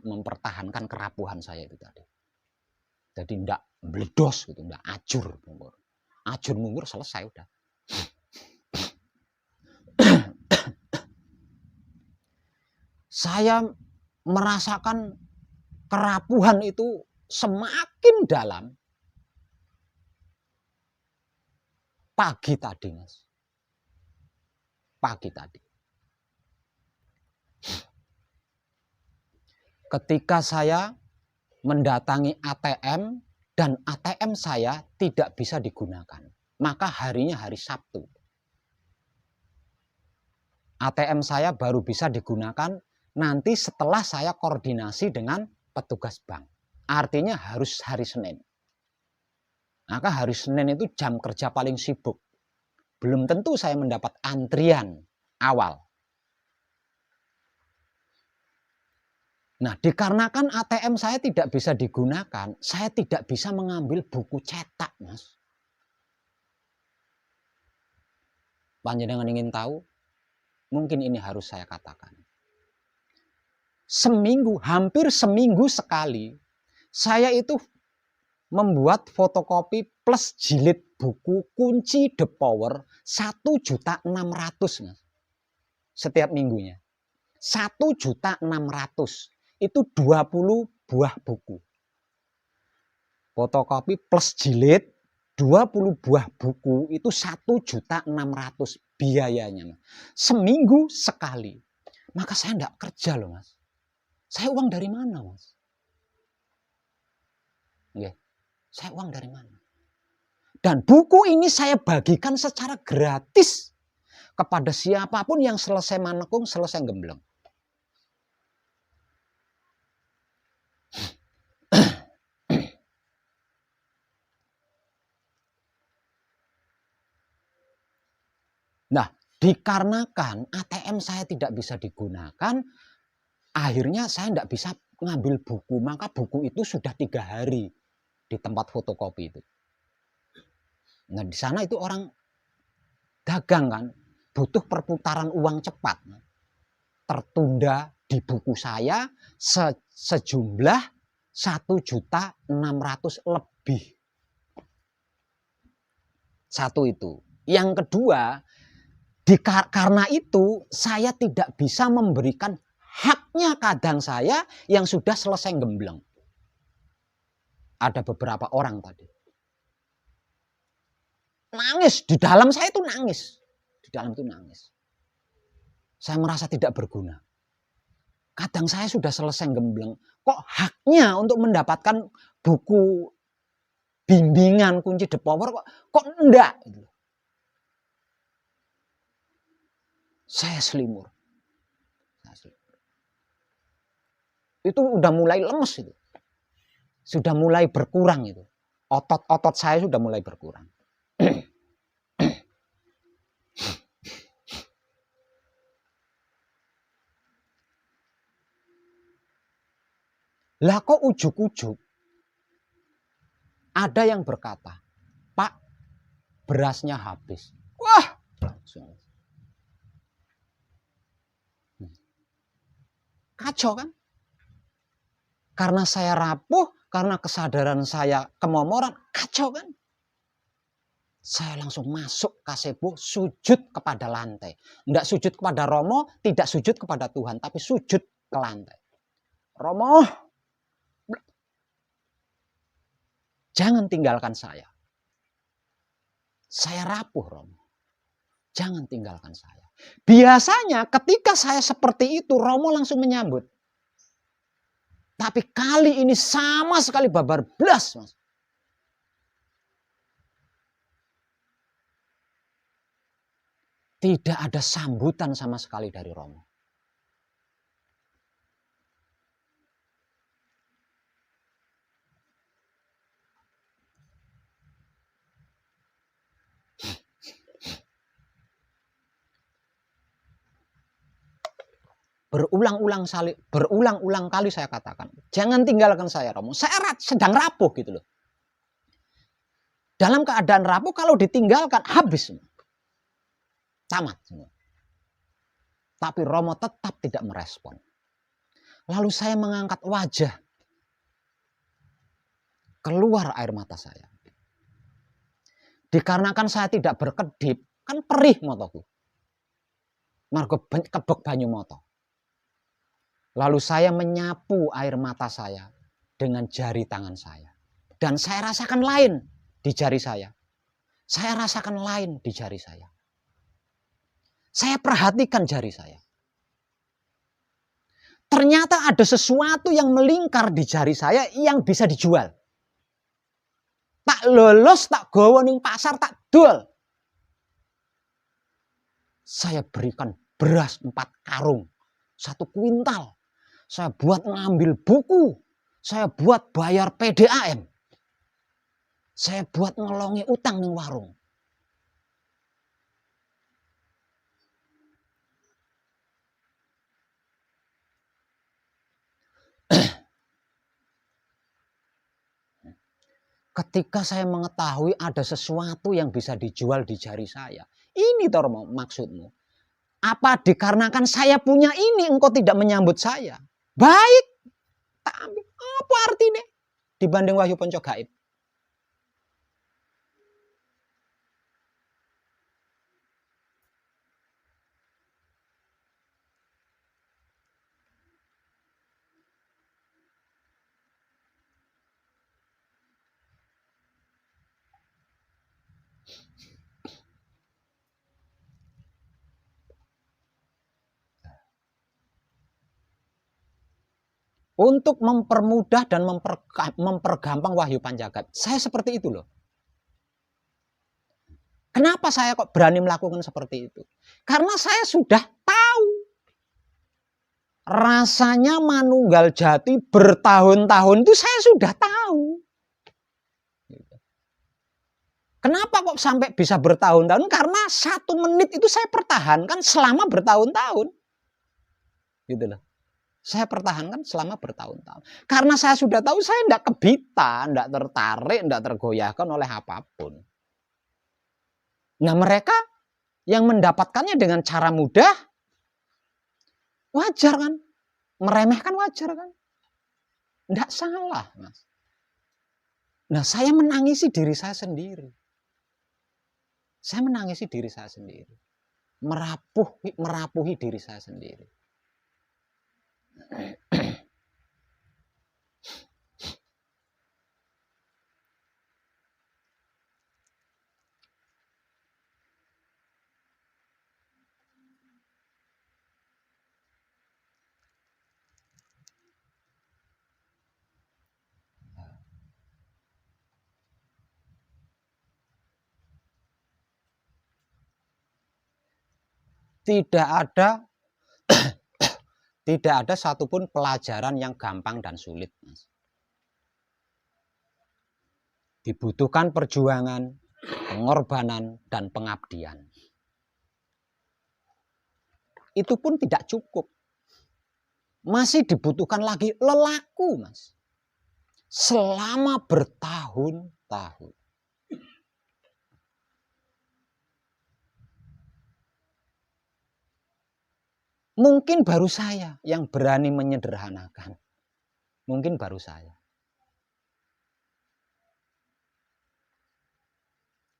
mempertahankan kerapuhan saya itu tadi. Jadi enggak meledos gitu, enggak ajur mundur. Ajur mundur selesai udah. Saya merasakan kerapuhan itu semakin dalam pagi tadi, Mas. Pagi tadi. Ketika saya mendatangi ATM dan ATM saya tidak bisa digunakan, maka harinya hari Sabtu. ATM saya baru bisa digunakan nanti setelah saya koordinasi dengan petugas bank. Artinya harus hari Senin. Maka hari Senin itu jam kerja paling sibuk. Belum tentu saya mendapat antrian awal. Nah, dikarenakan ATM saya tidak bisa digunakan, saya tidak bisa mengambil buku cetak, Mas. Panjenengan ingin tahu? Mungkin ini harus saya katakan. Hampir seminggu sekali, saya itu membuat fotokopi plus jilid buku kunci The Power 1.600.000, Mas. Setiap minggunya. 1.600.000. Itu 20 buah buku. Fotokopi plus jilid 20 buah buku itu 1.600.000 biayanya, Mas. Seminggu sekali. Maka saya enggak kerja loh, Mas. Saya uang dari mana, Mas? Nggih. Saya uang dari mana? Dan buku ini saya bagikan secara gratis kepada siapapun yang selesai manekung, selesai gembleng. Nah, dikarenakan ATM saya tidak bisa digunakan, akhirnya saya tidak bisa ngambil buku. Maka buku itu sudah 3 hari di tempat fotokopi itu. Nah, di sana itu orang dagang kan, butuh perputaran uang cepat. Tertunda di buku saya sejumlah 1.600.000 lebih. Satu itu. Yang kedua, karena itu saya tidak bisa memberikan haknya kadang saya yang sudah selesai gembleng. Ada beberapa orang tadi. Nangis, di dalam saya itu nangis. Di dalam itu nangis. Saya merasa tidak berguna. Kadang saya sudah selesai gembleng. Kok haknya untuk mendapatkan buku bimbingan kunci The Power kok enggak? Saya selimur. Itu udah mulai lemes itu. Sudah mulai berkurang itu. Otot-otot saya sudah mulai berkurang. Lah kok ujuk-ujuk ada yang berkata, Pak, berasnya habis. Wah, langsung. Kacau kan? Karena saya rapuh, karena kesadaran saya kemomoran, kacau kan? Saya langsung masuk kasebo, sujud kepada lantai. Tidak sujud kepada Romo, tidak sujud kepada Tuhan, tapi sujud ke lantai. Romo, jangan tinggalkan saya. Saya rapuh, Romo. Jangan tinggalkan saya. Biasanya ketika saya seperti itu, Romo langsung menyambut. Tapi kali ini sama sekali babar blas, Mas. Tidak ada sambutan sama sekali dari Romo. Berulang-ulang kali saya katakan, jangan tinggalkan saya, Romo. Saya sedang rapuh gitu loh. Dalam keadaan rapuh kalau ditinggalkan habis semua. Tamat semua. Tapi Romo tetap tidak merespon. Lalu saya mengangkat wajah. Keluar air mata saya. Dikarenakan saya tidak berkedip, kan perih motoku. Margo kebek banyu moto. Lalu saya menyapu air mata saya dengan jari tangan saya. Dan saya rasakan lain di jari saya. Saya rasakan lain di jari saya. Saya perhatikan jari saya. Ternyata ada sesuatu yang melingkar di jari saya yang bisa dijual. Tak lolos, tak gowo ning pasar, tak dol. Saya berikan beras 4 karung, 1 kuintal. Saya buat ngambil buku. Saya buat bayar PDAM. Saya buat ngelongi utang ning warung. Ketika saya mengetahui ada sesuatu yang bisa dijual di jari saya. Ini toh maksudmu. Apa dikarenakan saya punya ini engkau tidak menyambut saya? Baik. Tak ambil. Apa artinya? Dibanding Wahyu Ponco Gaib. Untuk mempermudah dan mempergampang Wahyu Panjagaib. Saya seperti itu loh. Kenapa saya kok berani melakukan seperti itu? Karena saya sudah tahu. Rasanya manunggal jati bertahun-tahun itu saya sudah tahu. Kenapa kok sampai bisa bertahun-tahun? Karena 1 menit itu saya pertahankan selama bertahun-tahun. Gitu loh. Saya pertahankan selama bertahun-tahun. Karena saya sudah tahu saya tidak kebitan, tidak tertarik, tidak tergoyahkan oleh apapun. Nah mereka yang mendapatkannya dengan cara mudah, wajar kan? Meremehkan wajar kan? Tidak salah, Mas. Nah saya menangisi diri saya sendiri. Saya menangisi diri saya sendiri. Merapuhi diri saya sendiri. Tidak ada satupun pelajaran yang gampang dan sulit, Mas. Dibutuhkan perjuangan, pengorbanan, dan pengabdian. Itu pun tidak cukup. masih dibutuhkan lagi lelaku, Mas. Selama bertahun-tahun. Mungkin baru saya yang berani menyederhanakan. Mungkin baru saya.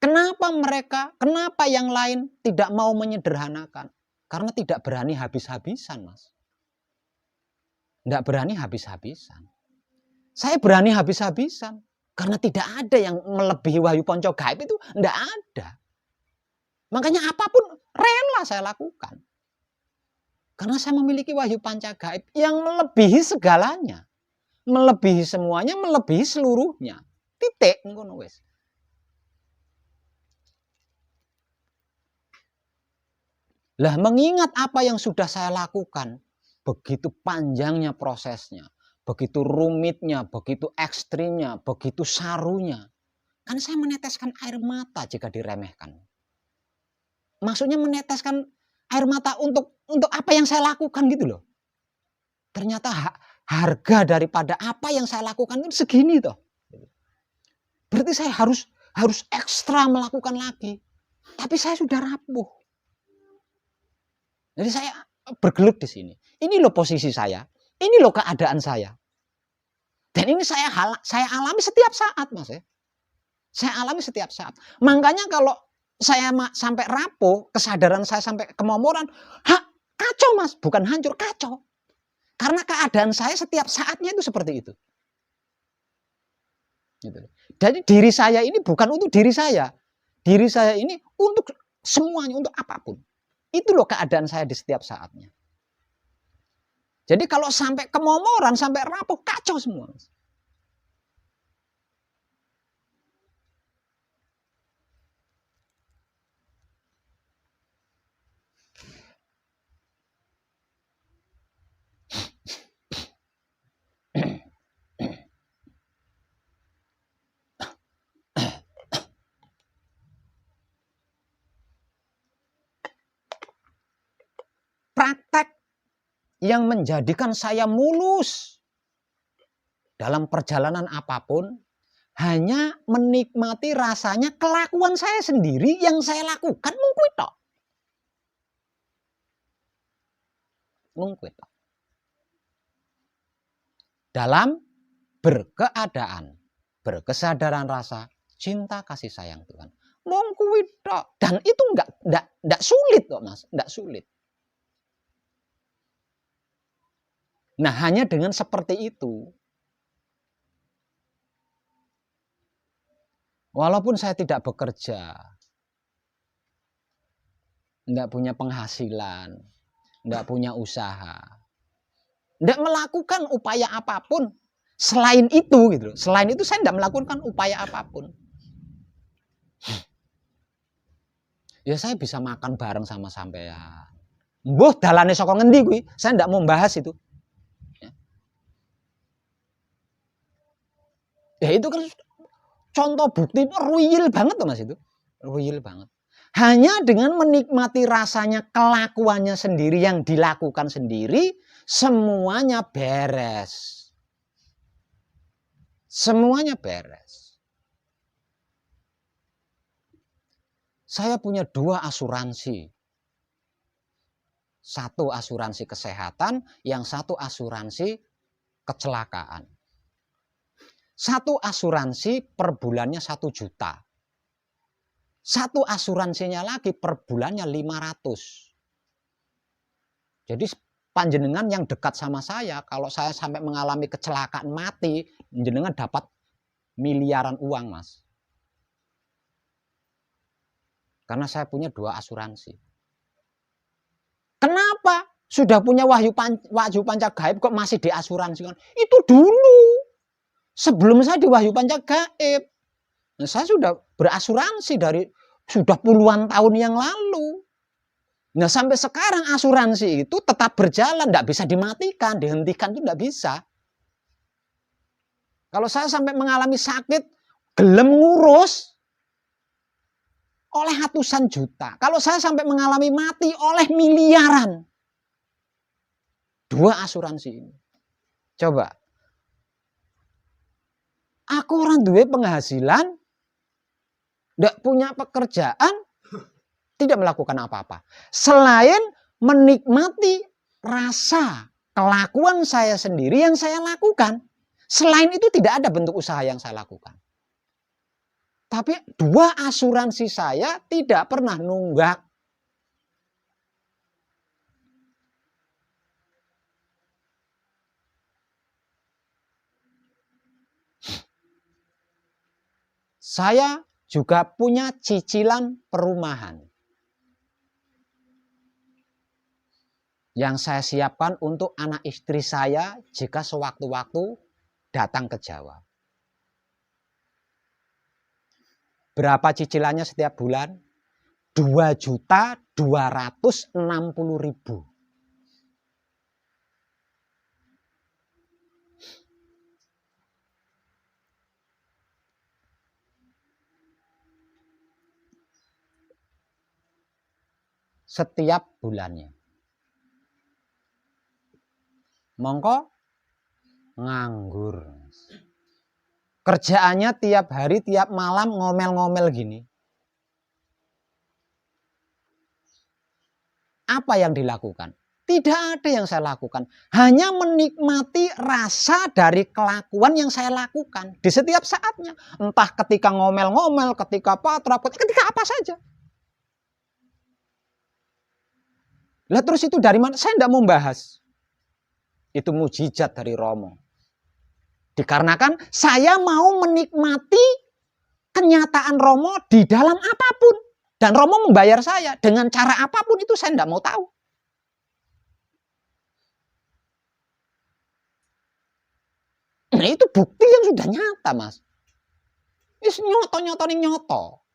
Kenapa yang lain tidak mau menyederhanakan? Karena tidak berani habis-habisan, Mas. Tidak berani habis-habisan. Saya berani habis-habisan. Karena tidak ada yang melebihi wahyu ponco gaib itu. Tidak ada. Makanya apapun rela saya lakukan. Karena saya memiliki wahyu panca gaib yang melebihi segalanya. Melebihi semuanya, melebihi seluruhnya. Titik. Ngono wis. Lah mengingat apa yang sudah saya lakukan, begitu panjangnya prosesnya, begitu rumitnya, begitu ekstrimnya, begitu sarunya. Kan saya meneteskan air mata jika diremehkan. Maksudnya meneteskan air mata untuk apa yang saya lakukan gitu loh. Ternyata harga daripada apa yang saya lakukan itu segini toh. Berarti saya harus ekstra melakukan lagi. Tapi saya sudah rapuh. Jadi saya bergelut di sini. Ini loh posisi saya. Ini loh keadaan saya. Dan ini saya alami setiap saat, Mas ya. Saya alami setiap saat. Makanya kalau saya sampai rapuh, kesadaran saya sampai kemomoran, kacau, Mas. Bukan hancur, kacau. Karena keadaan saya setiap saatnya itu seperti itu. Gitu. Jadi diri saya ini bukan untuk diri saya. Diri saya ini untuk semuanya, untuk apapun. Itu loh keadaan saya di setiap saatnya. Jadi kalau sampai kemomoran, sampai rapuh, kacau semua. Praktek yang menjadikan saya mulus dalam perjalanan apapun hanya menikmati rasanya kelakuan saya sendiri yang saya lakukan mungkin tok. Mungkin tok. Dalam berkeadaan, berkesadaran rasa, cinta kasih sayang Tuhan. Mungkin tok. Dan itu enggak sulit kok, Mas, enggak sulit. Nah, hanya dengan seperti itu, walaupun saya tidak bekerja, tidak punya penghasilan, tidak punya usaha, tidak melakukan upaya apapun selain itu, gitu. Selain itu saya tidak melakukan upaya apapun. Ya saya bisa makan bareng sama sampean. Mbuh dalane saka ngendi kuwi? Saya tidak mau bahas itu. Ya itu kan contoh bukti real banget tuh, Mas, itu. Real banget. Hanya dengan menikmati rasanya kelakuannya sendiri yang dilakukan sendiri, semuanya beres. Semuanya beres. Saya punya 2 asuransi. Satu asuransi kesehatan, yang satu asuransi kecelakaan. Satu asuransi per bulannya 1 juta. Satu asuransinya lagi per bulannya 500. Jadi panjenengan yang dekat sama saya, kalau saya sampai mengalami kecelakaan mati, panjenengan dapat miliaran uang, Mas. Karena saya punya 2 asuransi. Kenapa? Sudah punya wahyu panca gaib kok masih diasuransikan? Itu dulu. Sebelum saya di wahyu panca gaib. Nah, saya sudah berasuransi dari sudah puluhan tahun yang lalu. Nah, sampai sekarang asuransi itu tetap berjalan, tidak bisa dimatikan, dihentikan itu tidak bisa. Kalau saya sampai mengalami sakit, gelem ngurus oleh ratusan juta. Kalau saya sampai mengalami mati oleh miliaran. Dua asuransi ini. Coba. Aku orang duwe penghasilan, tidak punya pekerjaan, tidak melakukan apa-apa. Selain menikmati rasa kelakuan saya sendiri yang saya lakukan. Selain itu tidak ada bentuk usaha yang saya lakukan. Tapi dua asuransi saya tidak pernah nunggak. Saya juga punya cicilan perumahan yang saya siapkan untuk anak istri saya jika sewaktu-waktu datang ke Jawa. Berapa cicilannya setiap bulan? 2.260.000. Setiap bulannya. Mongko nganggur. Kerjaannya tiap hari, tiap malam ngomel-ngomel gini. Apa yang dilakukan? Tidak ada yang saya lakukan. Hanya menikmati rasa dari kelakuan yang saya lakukan. Di setiap saatnya. Entah ketika ngomel-ngomel, ketika patrap, ketika apa saja. Lah terus itu dari mana? Saya tidak mau bahas. Itu mujizat dari Romo. Dikarenakan saya mau menikmati kenyataan Romo di dalam apapun. Dan Romo membayar saya dengan cara apapun itu saya tidak mau tahu. Nah itu bukti yang sudah nyata, Mas. Ini nyoto.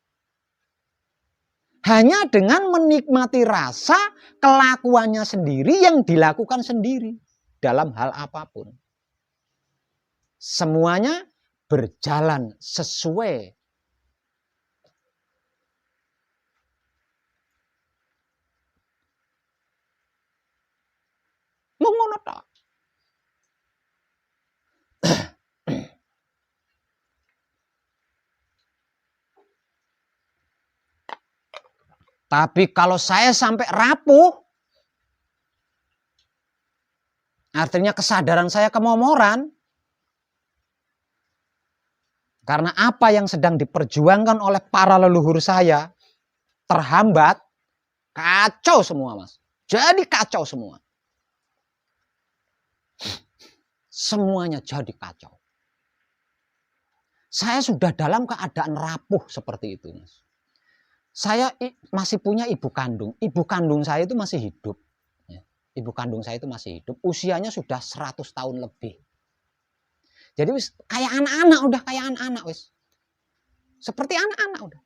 Hanya dengan menikmati rasa kelakuannya sendiri yang dilakukan sendiri dalam hal apapun. Semuanya berjalan sesuai ngono tok. Tapi kalau saya sampai rapuh, artinya kesadaran saya kemomoran, karena apa yang sedang diperjuangkan oleh para leluhur saya terhambat, kacau semua, Mas. Jadi kacau semua. Semuanya jadi kacau. Saya sudah dalam keadaan rapuh seperti itu, Mas. Saya masih punya ibu kandung. Ibu kandung saya itu masih hidup. Ibu kandung saya itu masih hidup. Usianya sudah 100 tahun lebih. Jadi wis kayak anak-anak udah, kayak anak-anak wis. Seperti anak-anak udah.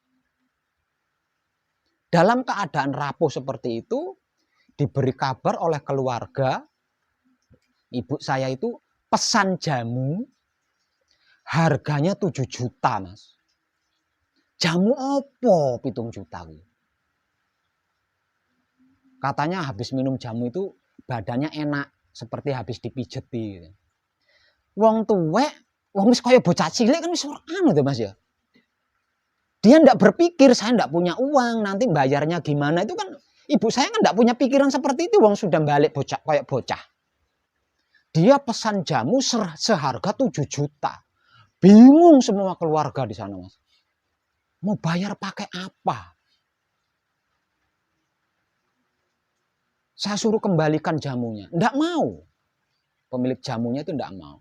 Dalam keadaan rapuh seperti itu, diberi kabar oleh keluarga, ibu saya itu pesan jamu, harganya 7 juta, Mas. Jamu opo 7 juta. Katanya habis minum jamu itu badannya enak, seperti habis dipijeti. Wong tuwek, wong wis kaya bocah cilik kan wis anu tuh, Mas ya. Dia ndak berpikir saya ndak punya uang, nanti bayarnya gimana, itu kan ibu saya kan ndak punya pikiran seperti itu, wong sudah balik bocah kayak bocah. Dia pesan jamu seharga 7 juta. Bingung semua keluarga di sana, Mas. Mau bayar pakai apa? Saya suruh kembalikan jamunya. Ndak mau. Pemilik jamunya itu ndak mau.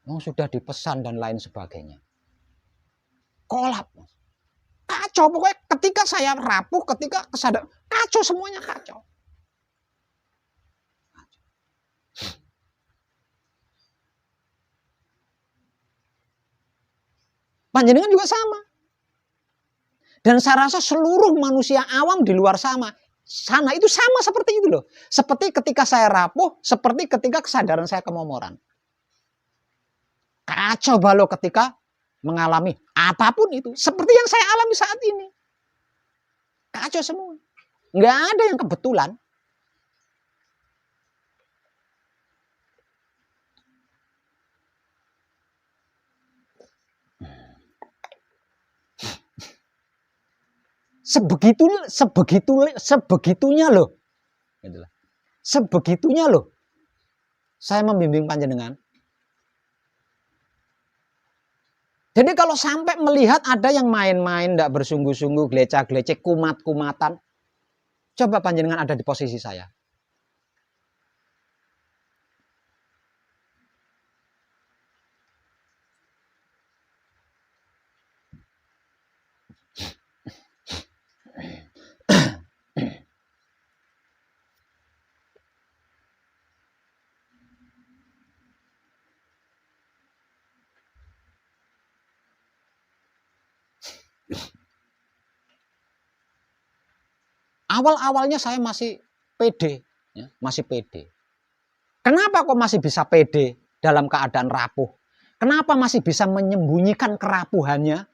Oh, sudah dipesan dan lain sebagainya. Kolap. Kacau. Pokoknya ketika saya rapuh, ketika kesadaran, kacau semuanya kacau. Panjenengan juga sama. Dan saya rasa seluruh manusia awam di luar sana itu sama seperti itu loh. Seperti ketika saya rapuh, seperti ketika kesadaran saya kemomoran. Kacau balau ketika mengalami apapun itu. Seperti yang saya alami saat ini. Kacau semua. Nggak ada yang kebetulan. Sebegitunya loh. Sebegitunya loh. Saya membimbing panjenengan. Jadi kalau sampai melihat ada yang main-main, tidak bersungguh-sungguh, gelecek-gelecek, kumat-kumatan, coba panjenengan ada di posisi saya. Awal-awalnya saya masih pede, ya, masih pede. Kenapa kok masih bisa pede dalam keadaan rapuh? Kenapa masih bisa menyembunyikan kerapuhannya?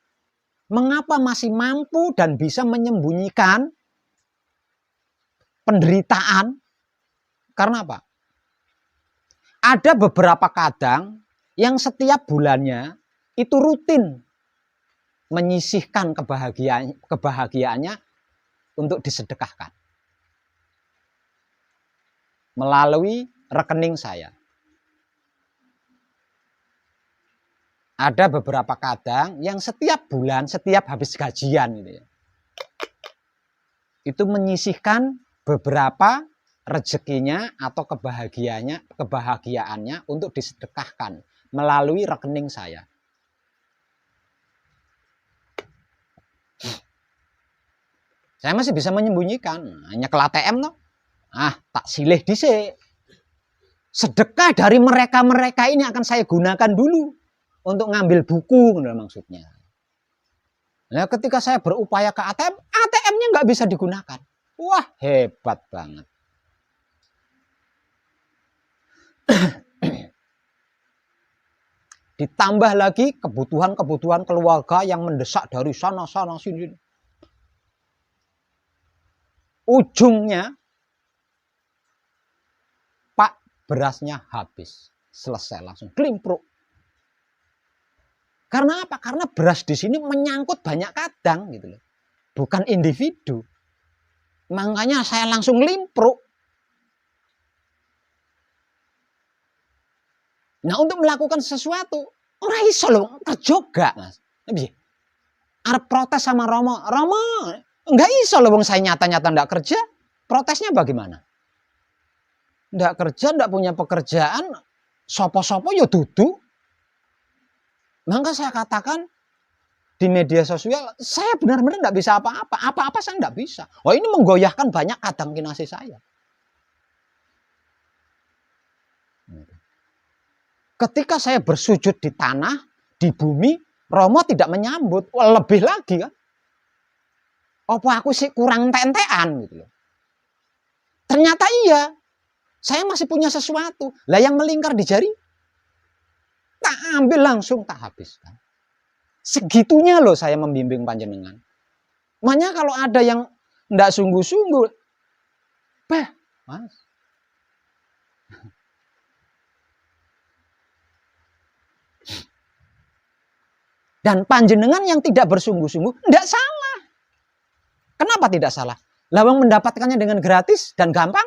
Mengapa masih mampu dan bisa menyembunyikan penderitaan? Karena apa? Ada beberapa kadang yang setiap bulannya itu rutin menyisihkan kebahagiaannya untuk disedekahkan melalui rekening saya. Ada beberapa kadang yang setiap bulan, setiap habis gajian gitu ya, itu menyisihkan beberapa rezekinya atau kebahagiaannya untuk disedekahkan melalui rekening saya. Saya masih bisa menyembunyikan, hanya ke ATM toh. Tak silih dhisik. Sedekah dari mereka-mereka ini akan saya gunakan dulu untuk ngambil buku, maksudnya. Nah, ketika saya berupaya ke ATM, ATM-nya nggak bisa digunakan. Wah, hebat banget. Ditambah lagi kebutuhan-kebutuhan keluarga yang mendesak dari sana sini. Ujungnya, Pak, berasnya habis. Selesai langsung klimpruk. Karena apa? Karena beras di sini menyangkut banyak kadang gitu loh. Bukan individu. Makanya saya langsung limpruk. Nah, untuk melakukan sesuatu, ora iso lho, kerja gak, Mas. Piye? Arep protes sama Romo, enggak iso lho wong saya nyata-nyata ndak kerja. Protesnya bagaimana? Ndak kerja, ndak punya pekerjaan, sopo-sopo ya dudu. Maka saya katakan di media sosial, saya benar-benar ndak bisa apa-apa. Apa-apa saya ndak bisa. Oh, ini menggoyahkan banyak kadang kinasih saya. Ketika saya bersujud di tanah, di bumi, Romo tidak menyambut. Wah, lebih lagi kan. Apa aku sih kurang tentean gitu loh. Ternyata iya. Saya masih punya sesuatu. Lah yang melingkar di jari, tak ambil langsung, tak habiskan. Segitunya loh saya membimbing panjenengan. Makanya kalau ada yang ndak sungguh-sungguh, Mas. Dan panjenengan yang tidak bersungguh-sungguh, ndak salah. Kenapa tidak salah? Lawang mendapatkannya dengan gratis dan gampang.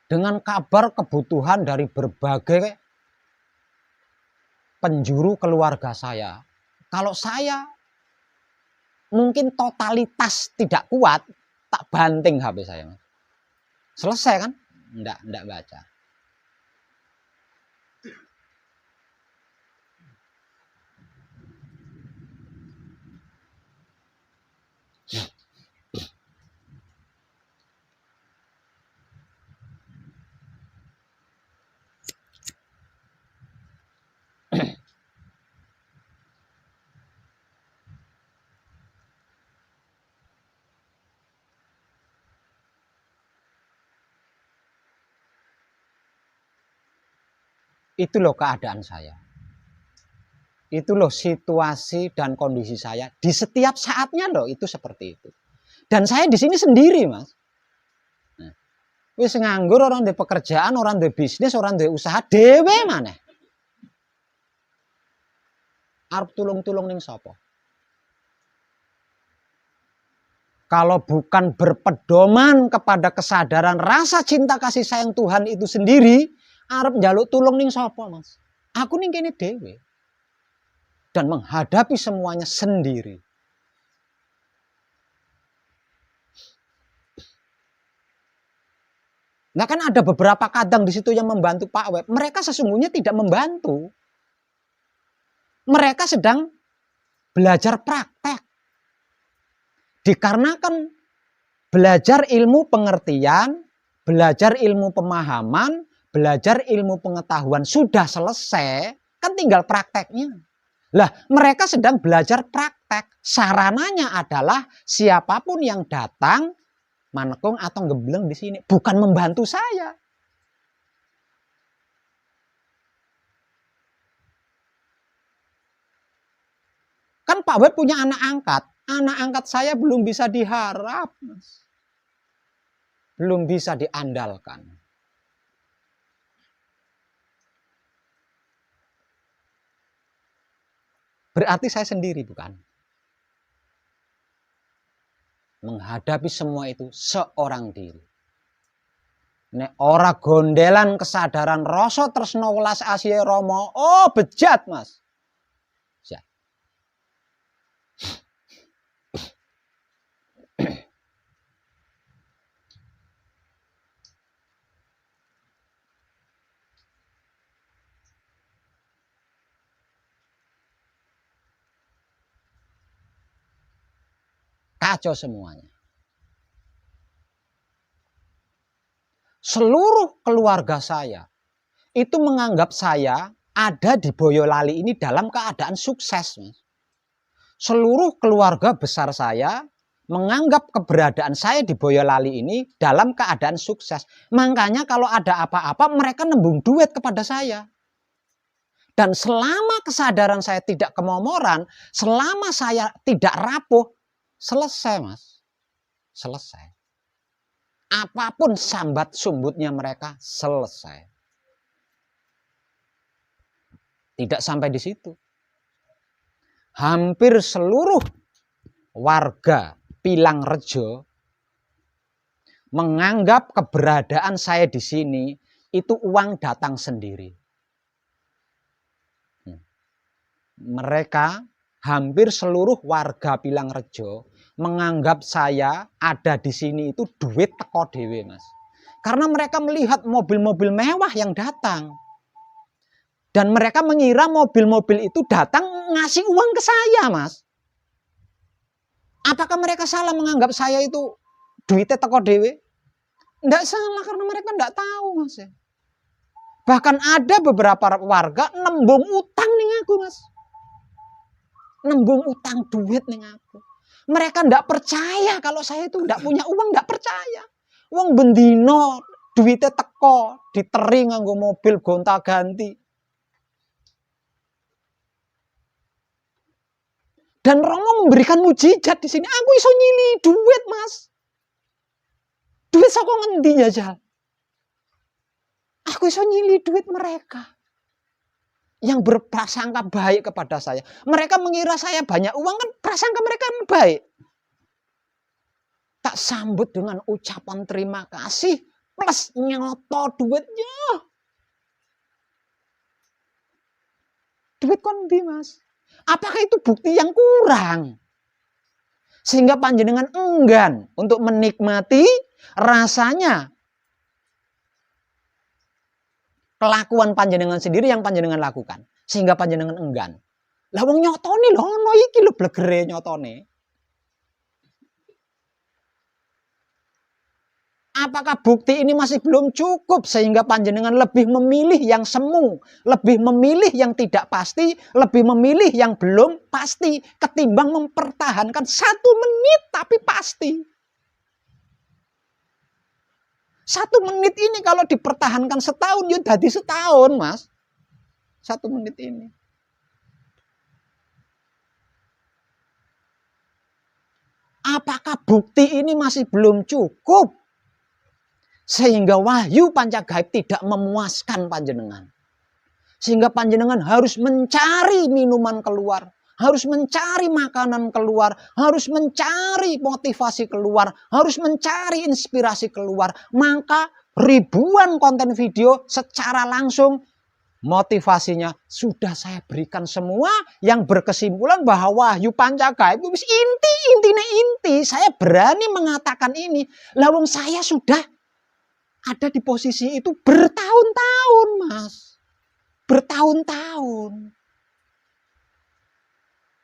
Dengan kabar kebutuhan dari berbagai penjuru keluarga saya. Kalau saya mungkin totalitas tidak kuat, tak banting HP saya. Selesai kan? Ndak baca. Itu loh keadaan saya. Itu loh situasi dan kondisi saya di setiap saatnya loh itu seperti itu. Dan saya di sini sendiri, Mas. Nah, wis nganggur, orang di pekerjaan, orang di bisnis, orang di usaha dhewe maneh. Arep tulung-tulung ning sapa? Kalau bukan berpedoman kepada kesadaran rasa cinta kasih sayang Tuhan itu sendiri, arep njaluk tulung ning sapa, Mas? Aku ning kene dhewe. Dan menghadapi semuanya sendiri. Nah kan ada beberapa kadang di situ yang membantu Pak Web. Mereka sesungguhnya tidak membantu. Mereka sedang belajar praktek. Dikarenakan belajar ilmu pengertian, belajar ilmu pemahaman, belajar ilmu pengetahuan sudah selesai, kan tinggal prakteknya. Lah, mereka sedang belajar praktek. Sarananya adalah siapapun yang datang, manekung atau gembleng di sini, bukan membantu saya. Kan Pak Web punya anak angkat. Anak angkat saya belum bisa diharap, Mas. Belum bisa diandalkan. Berarti saya sendiri, bukan? Menghadapi semua itu seorang diri. Nek ora gondelan kesadaran rasa tresna welas asihe Rama, oh bejat, Mas. Bejat. Kacau semuanya. Seluruh keluarga saya itu menganggap saya ada di Boyolali ini dalam keadaan sukses. Seluruh keluarga besar saya menganggap keberadaan saya di Boyolali ini dalam keadaan sukses. Makanya kalau ada apa-apa mereka nembung duit kepada saya. Dan selama kesadaran saya tidak kemomoran, selama saya tidak rapuh, selesai, Mas. Selesai. Apapun sambat sumbutnya mereka, selesai. Tidak sampai di situ. Hampir seluruh warga Pilangrejo menganggap keberadaan saya di sini itu uang datang sendiri. Mereka hampir seluruh warga Pilangrejo menganggap saya ada di sini itu duit teko dhewe, Mas. Karena mereka melihat mobil-mobil mewah yang datang. Dan mereka mengira mobil-mobil itu datang ngasih uang ke saya, Mas. Apakah mereka salah menganggap saya itu duitnya teko dhewe? Enggak salah, karena mereka enggak tahu, Mas. Bahkan ada beberapa warga nembung utang ning aku, Mas. Nembung utang duit ning aku. Mereka enggak percaya kalau saya itu enggak punya uang, enggak percaya. Wong bendino duitnya teko, diteri nganggo mobil gonta-ganti. Dan Romo memberikan mujizat di sini. Aku iso nyili duit, Mas. Duit saka ngendi jajal? Aku iso nyili duit mereka yang berprasangka baik kepada saya. Mereka mengira saya banyak uang, kan prasangka mereka baik. Tak sambut dengan ucapan terima kasih plus nyoto duitnya. Duit kon ndi, Mas? Apakah itu bukti yang kurang? Sehingga panjenengan enggan untuk menikmati rasanya kelakuan panjenengan sendiri yang panjenengan lakukan. Sehingga panjenengan enggan. Lah wong nyotone lho ono iki lho blegere nyotone. Apakah bukti ini masih belum cukup sehingga panjenengan lebih memilih yang semu, lebih memilih yang tidak pasti, lebih memilih yang belum pasti ketimbang mempertahankan 1 menit tapi pasti. 1 menit ini kalau dipertahankan setahun ya jadi setahun, Mas. 1 menit ini. Apakah bukti ini masih belum cukup sehingga wahyu pancagaib tidak memuaskan panjenengan? Sehingga panjenengan harus mencari minuman keluar, harus mencari makanan keluar, harus mencari motivasi keluar, harus mencari inspirasi keluar. Maka ribuan konten video secara langsung motivasinya sudah saya berikan semua, yang berkesimpulan bahwa wahyu pancagaib itu inti. Saya berani mengatakan ini. Lawang saya sudah ada di posisi itu bertahun-tahun, Mas. Bertahun-tahun.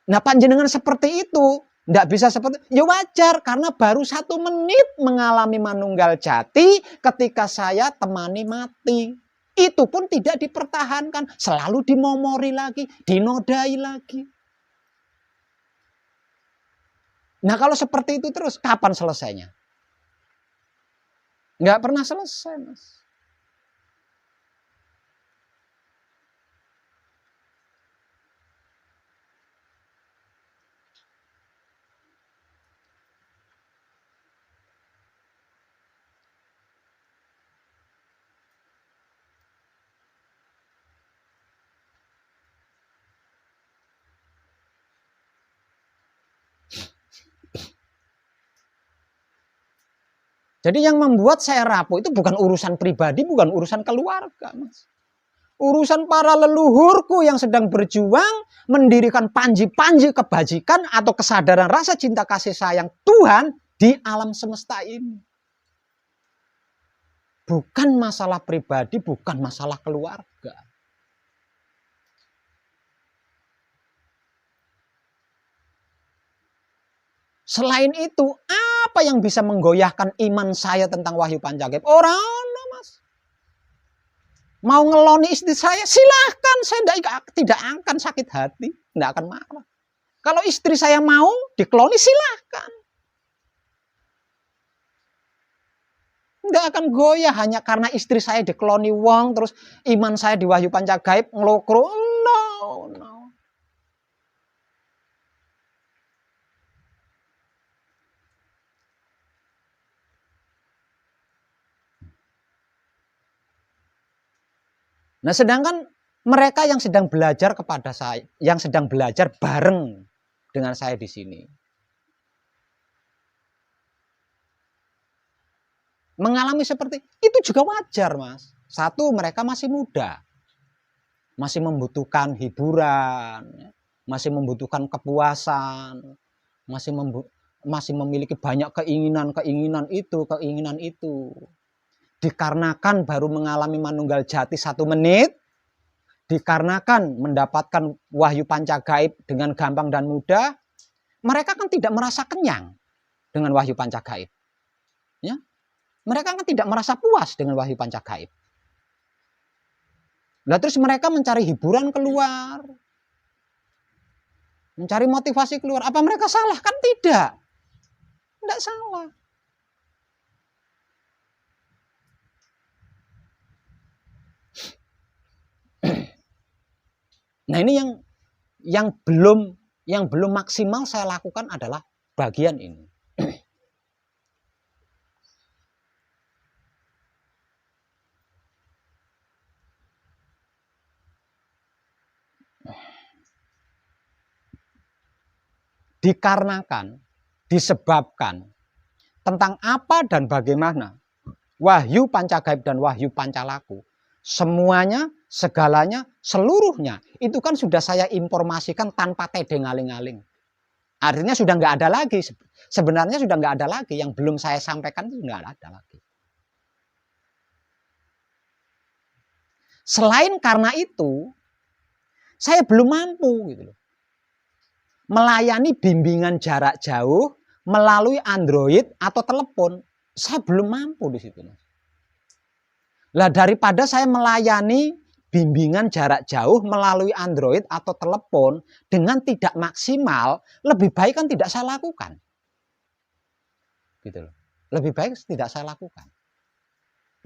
Nah, panjenengan seperti itu, tidak bisa seperti ya wajar, karena baru 1 menit mengalami manunggal jati ketika saya temani mati. Itu pun tidak dipertahankan, selalu dimomori lagi, dinodai lagi. Nah, kalau seperti itu terus, kapan selesainya? Nggak pernah selesai, Mas. Jadi yang membuat saya rapuh itu bukan urusan pribadi, bukan urusan keluarga, Mas. Urusan para leluhurku yang sedang berjuang mendirikan panji-panji kebajikan atau kesadaran rasa cinta kasih sayang Tuhan di alam semesta ini. Bukan masalah pribadi, bukan masalah keluarga. Selain itu, apa yang bisa menggoyahkan iman saya tentang wahyu pancagaib? Orang, Mas. Mau ngeloni istri saya, silahkan. Saya tidak akan sakit hati, tidak akan marah. Kalau istri saya mau dikeloni, silahkan. Tidak akan goyah hanya karena istri saya dikeloni wong, terus iman saya di wahyu pancagaib ngelokro. No. Nah, sedangkan mereka yang sedang belajar kepada saya, yang sedang belajar bareng dengan saya di sini, mengalami seperti itu juga wajar, Mas. Satu, mereka masih muda, masih membutuhkan hiburan, masih membutuhkan kepuasan, masih memiliki banyak keinginan itu. Dikarenakan baru mengalami manunggal jati 1 menit, dikarenakan mendapatkan wahyu pancagaib dengan gampang dan mudah, mereka kan tidak merasa kenyang dengan wahyu pancagaib. Ya? Mereka kan tidak merasa puas dengan wahyu pancagaib. Nah, terus mereka mencari hiburan keluar, mencari motivasi keluar. Apa mereka salah? Kan tidak. Tidak salah. Nah, ini yang belum maksimal saya lakukan adalah bagian ini. Dikarenakan, disebabkan tentang apa dan bagaimana wahyu pancagaib dan wahyu pancalaku, semuanya, segalanya, seluruhnya itu kan sudah saya informasikan tanpa tedeng aling-aling. Artinya sudah nggak ada lagi. Sebenarnya sudah nggak ada lagi. Yang belum saya sampaikan itu nggak ada lagi. Selain karena itu, saya belum mampu gitu loh, melayani bimbingan jarak jauh melalui Android atau telepon. Saya belum mampu di situ. Lah, daripada saya melayani bimbingan jarak jauh melalui Android atau telepon dengan tidak maksimal, lebih baik kan tidak saya lakukan. Gitu loh. Lebih baik tidak saya lakukan.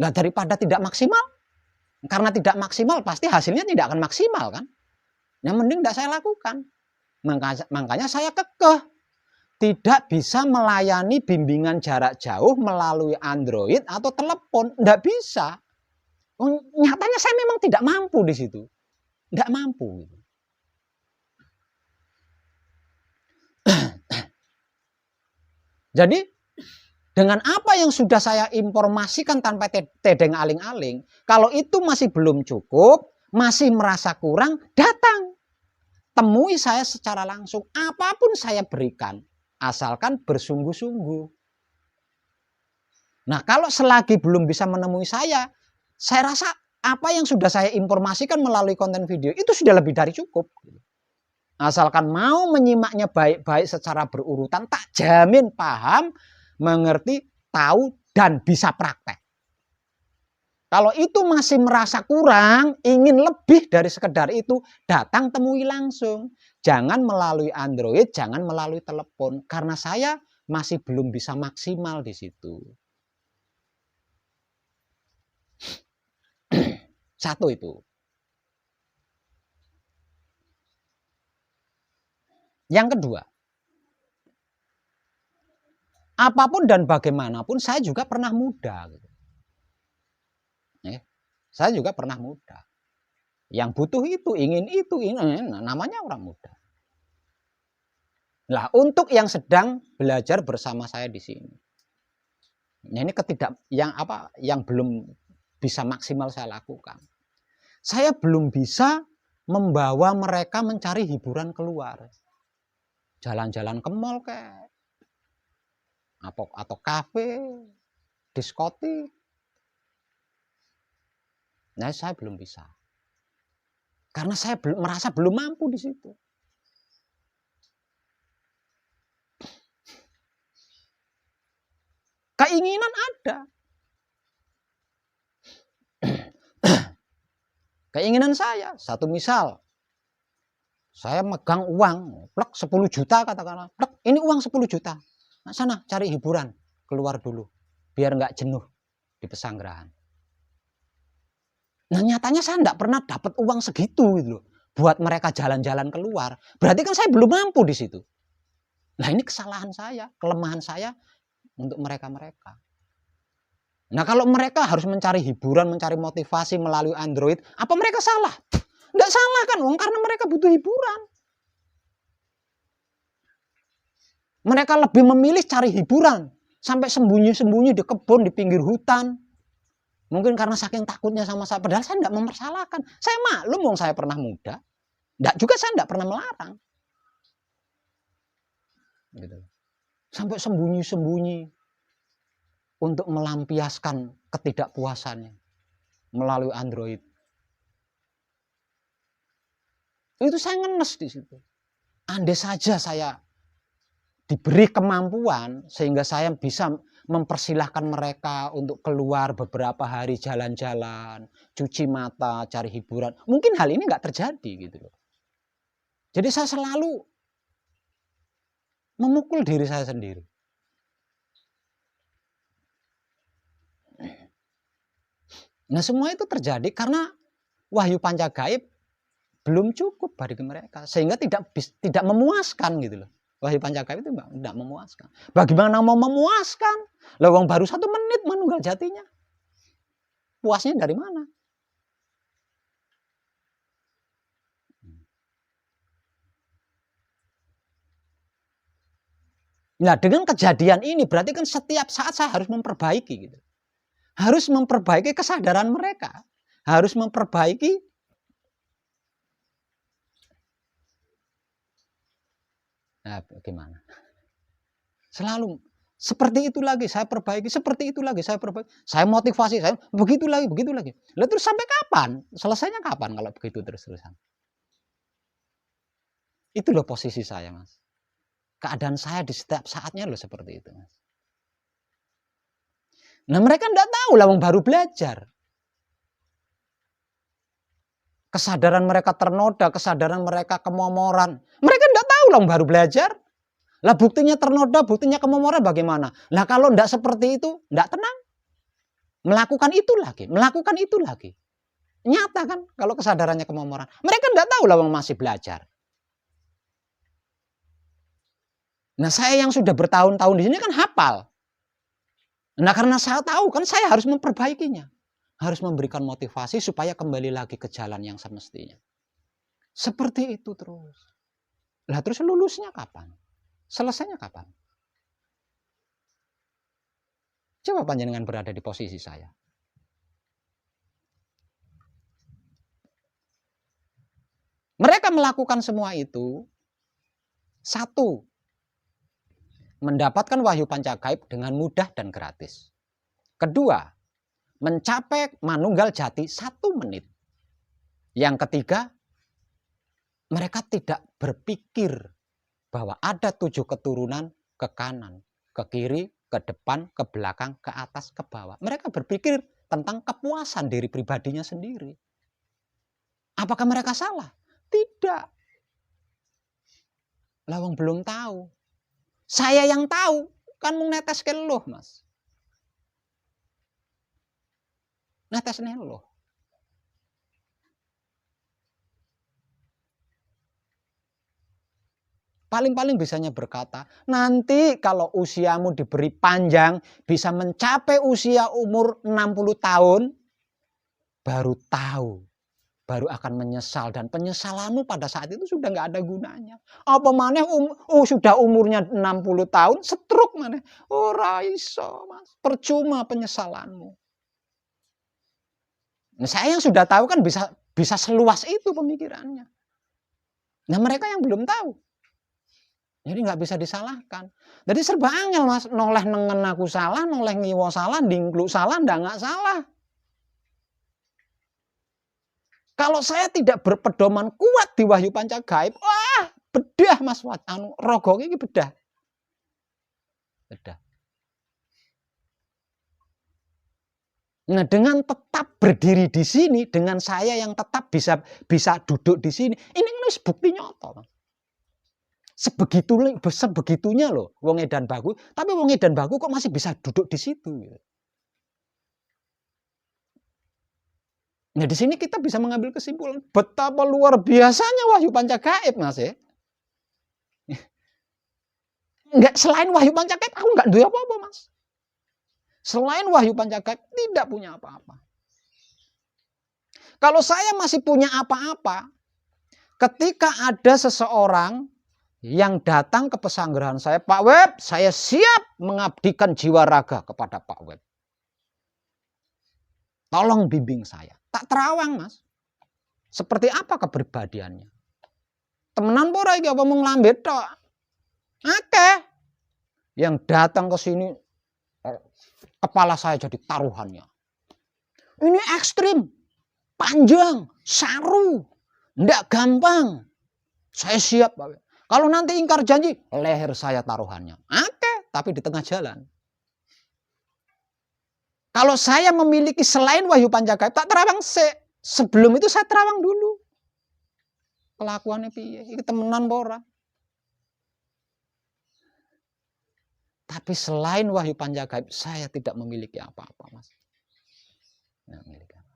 Nah, daripada tidak maksimal, Karena tidak maksimal, pasti hasilnya tidak akan maksimal kan. Yang mending tidak saya lakukan. Makanya saya kekeh. Tidak bisa melayani bimbingan jarak jauh melalui Android atau telepon. Tidak bisa. Nyatanya saya memang tidak mampu di situ. Tidak mampu. Jadi dengan apa yang sudah saya informasikan tanpa tedeng aling-aling, kalau itu masih belum cukup, masih merasa kurang, datang. Temui saya secara langsung. Apapun saya berikan, asalkan bersungguh-sungguh. Nah, kalau selagi belum bisa menemui saya rasa apa yang sudah saya informasikan melalui konten video itu sudah lebih dari cukup. Asalkan mau menyimaknya baik-baik secara berurutan, tak jamin paham, mengerti, tahu, dan bisa praktek. Kalau itu masih merasa kurang, ingin lebih dari sekedar itu, datang temui langsung. Jangan melalui Android, jangan melalui telepon. Karena saya masih belum bisa maksimal di situ. Satu itu. Yang kedua, apapun dan bagaimanapun saya juga pernah muda. Saya juga pernah muda. Yang butuh itu, ingin itu, namanya orang muda. Nah, untuk yang sedang belajar bersama saya di sini, nah ini yang belum bisa maksimal saya lakukan. Saya belum bisa membawa mereka mencari hiburan keluar. Jalan-jalan ke mall kayak atau kafe, diskotik. Nah, saya belum bisa. Karena saya merasa belum mampu di situ. Keinginan ada. Keinginan saya, satu misal, saya megang uang, plek 10 juta katakanlah, plek, ini uang 10 juta. Nah, sana cari hiburan, keluar dulu, biar nggak jenuh di pesanggerahan. Nah, nyatanya saya nggak pernah dapat uang segitu gitu loh, buat mereka jalan-jalan keluar. Berarti kan saya belum mampu di situ. Nah, ini kesalahan saya, kelemahan saya untuk mereka-mereka. Nah, kalau mereka harus mencari hiburan, mencari motivasi melalui Android, apa mereka salah? Nggak salah kan, karena mereka butuh hiburan. Mereka lebih memilih cari hiburan, sampai sembunyi-sembunyi di kebun, di pinggir hutan. Mungkin karena saking takutnya sama saya, padahal saya nggak mempersalahkan. Saya maklum, saya pernah muda. Saya nggak pernah melarang. Gitu. Sampai sembunyi-sembunyi untuk melampiaskan ketidakpuasannya melalui Android. Itu saya ngenes di situ. Andai saja saya diberi kemampuan sehingga saya bisa mempersilahkan mereka untuk keluar beberapa hari jalan-jalan, cuci mata, cari hiburan. Mungkin hal ini nggak terjadi gitu loh. Jadi saya selalu memukul diri saya sendiri. Nah, semua itu terjadi karena wahyu panca gaib belum cukup bagi mereka, sehingga tidak memuaskan gitu loh. Wahyu panca gaib itu tidak memuaskan. Bagaimana mau memuaskan? Lawang baru 1 menit menunggal jatinya. Puasnya dari mana? Nah, dengan kejadian ini berarti kan setiap saat saya harus memperbaiki gitu. Harus memperbaiki kesadaran mereka. Harus memperbaiki bagaimana? Selalu seperti itu lagi, saya perbaiki, seperti itu lagi, saya perbaiki. Saya motivasi, saya begitu lagi, begitu lagi. Lalu terus sampai kapan? Selesainya kapan kalau begitu terus-terusan? Itu loh posisi saya, Mas. Keadaan saya di setiap saatnya loh seperti itu, Mas. Nah, mereka enggak tahu lah, baru belajar. Kesadaran mereka ternoda, kesadaran mereka kemomoran. Mereka enggak tahu lah, baru belajar. Lah buktinya ternoda, buktinya kemomoran bagaimana? Lah kalau enggak seperti itu, enggak tenang. Melakukan itu lagi, melakukan itu lagi. Nyata kan kalau kesadarannya kemomoran. Mereka enggak tahu lah masih belajar. Nah, saya yang sudah bertahun-tahun di sini kan hafal. Nah, karena saya tahu kan saya harus memperbaikinya. Harus memberikan motivasi supaya kembali lagi ke jalan yang semestinya. Seperti itu terus. Lah terus lulusnya kapan? Selesainya kapan? Coba panjenengan berada di posisi saya. Mereka melakukan semua itu. Satu, mendapatkan wahyu pancagaib dengan mudah dan gratis. Kedua, mencapai manunggal jati 1 menit. Yang ketiga, mereka tidak berpikir bahwa ada 7 keturunan ke kanan, ke kiri, ke depan, ke belakang, ke atas, ke bawah. Mereka berpikir tentang kepuasan diri pribadinya sendiri. Apakah mereka salah? Tidak. Lawang belum tahu. Saya yang tahu, kan mau netes keluh, Mas. Netes neluh. Paling-paling bisanya berkata, nanti kalau usiamu diberi panjang, bisa mencapai usia umur 60 tahun, baru tahu. Baru akan menyesal, dan penyesalanmu pada saat itu sudah nggak ada gunanya. Apa maneh sudah umurnya 60 tahun, stroke maneh. Ora iso, Mas. Percuma penyesalanmu. Nah, saya yang sudah tahu kan bisa seluas itu pemikirannya. Nah, mereka yang belum tahu. Jadi nggak bisa disalahkan. Jadi serba angel, Mas. Noleh nengen aku salah, noleh ngiwo salah, dingkluk salah, nggak salah. Kalau saya tidak berpedoman kuat di wahyu pancagaib, wah, bedah Mas rogo ini bedah. Bedah. Nah, dengan tetap berdiri di sini, dengan saya yang tetap bisa duduk di sini, ini bukti nyata, Mas. Sebegitunya loh, wong edan baku, tapi wong edan baku kok masih bisa duduk di situ. Nah, di sini kita bisa mengambil kesimpulan betapa luar biasanya wahyu pancagaib, Mas ya. Enggak, selain wahyu pancagaib aku enggak duwe apa-apa, Mas. Selain wahyu pancagaib tidak punya apa-apa. Kalau saya masih punya apa-apa, ketika ada seseorang yang datang ke pesanggerahan saya, Pak Web, saya siap mengabdikan jiwa raga kepada Pak Web. Tolong bimbing saya. Tak terawang, Mas. Seperti apa kepribadiannya? Temenan pora iki apa mung lambe tok? Akeh yang datang ke sini kepala saya jadi taruhannya. Ini ekstrim, panjang, saru, ndak gampang. Saya siap, Pak. Kalau nanti ingkar janji, leher saya taruhannya. Akeh, tapi di tengah jalan. Kalau saya memiliki selain wahyu pancagaib, tak terawang sebelum itu saya terawang dulu. Kelakuannya piye? Iki temenan ora. Tapi selain wahyu pancagaib, saya tidak memiliki apa-apa, Mas. Tidak memiliki apa.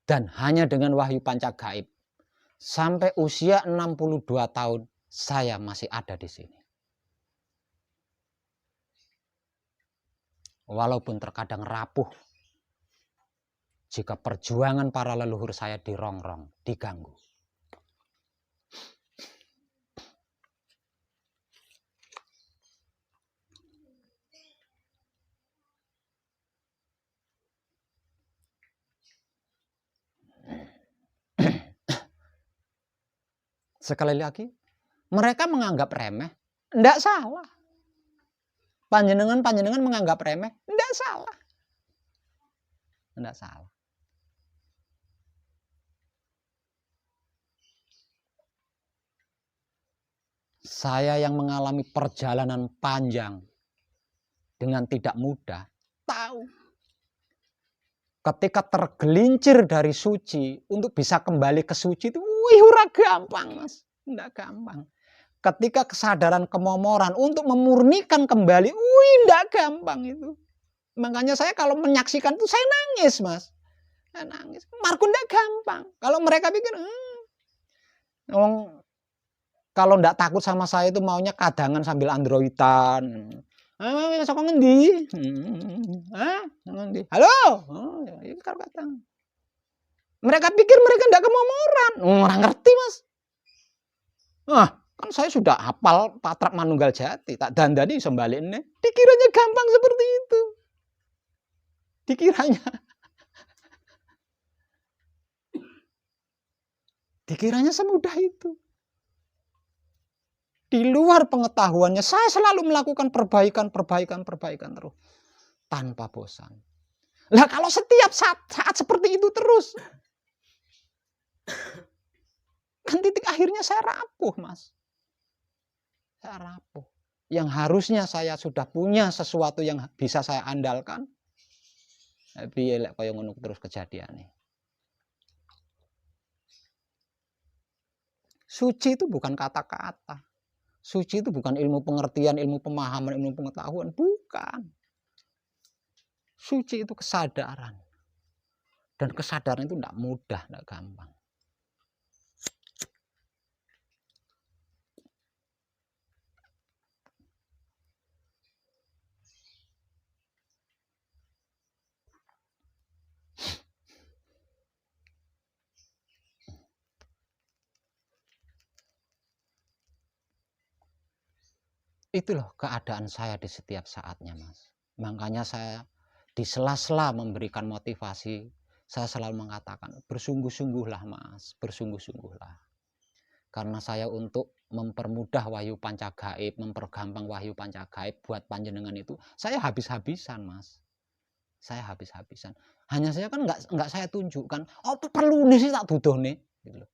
Dan hanya dengan wahyu pancagaib, sampai usia 62 tahun, saya masih ada di sini. Walaupun terkadang rapuh, jika perjuangan para leluhur saya dirongrong, diganggu. Sekali lagi, mereka menganggap remeh, enggak salah. Panjenengan menganggap remeh, enggak salah. Enggak salah. Saya yang mengalami perjalanan panjang dengan tidak mudah, tahu. Ketika tergelincir dari suci, untuk bisa kembali ke suci itu ora gampang, Mas. Enggak gampang. ketika kesadaran kemomoran untuk memurnikan kembali, tidak gampang itu. Makanya saya kalau menyaksikan itu saya nangis, Mas. Saya nangis. Markun tidak gampang. Kalau mereka pikir, kalau tidak takut sama saya itu maunya kadangan sambil androidan. Sok ngendi? Halo? Itu kata. Mereka pikir mereka tidak kemomoran. Orang ngerti, Mas. Kan saya sudah hafal Patrak Manunggal Jati, tak dandani iso balikne. Dikiranya gampang seperti itu. Dikiranya semudah itu. Di luar pengetahuannya, saya selalu melakukan perbaikan terus. Tanpa bosan. Lah kalau setiap saat seperti itu terus, kan titik akhirnya saya rapuh, Mas. Saya rapuh. Yang harusnya saya sudah punya sesuatu yang bisa saya andalkan. Piye lek kaya ngono terus kejadiannya. Suci itu bukan kata-kata. Suci itu bukan ilmu pengertian, ilmu pemahaman, ilmu pengetahuan. Bukan. Suci itu kesadaran. Dan kesadaran itu tidak mudah, tidak gampang. Itu loh keadaan saya di setiap saatnya, Mas. Makanya saya di sela-sela memberikan motivasi, saya selalu mengatakan, bersungguh-sungguhlah, Mas, bersungguh-sungguhlah. Karena saya untuk mempermudah wahyu pancagaib, mempergampang wahyu pancagaib buat panjenengan itu, saya habis-habisan, Mas. Saya habis-habisan. Hanya saya kan enggak saya tunjukkan, apa perlu nih sih tak dudohne, gitu loh.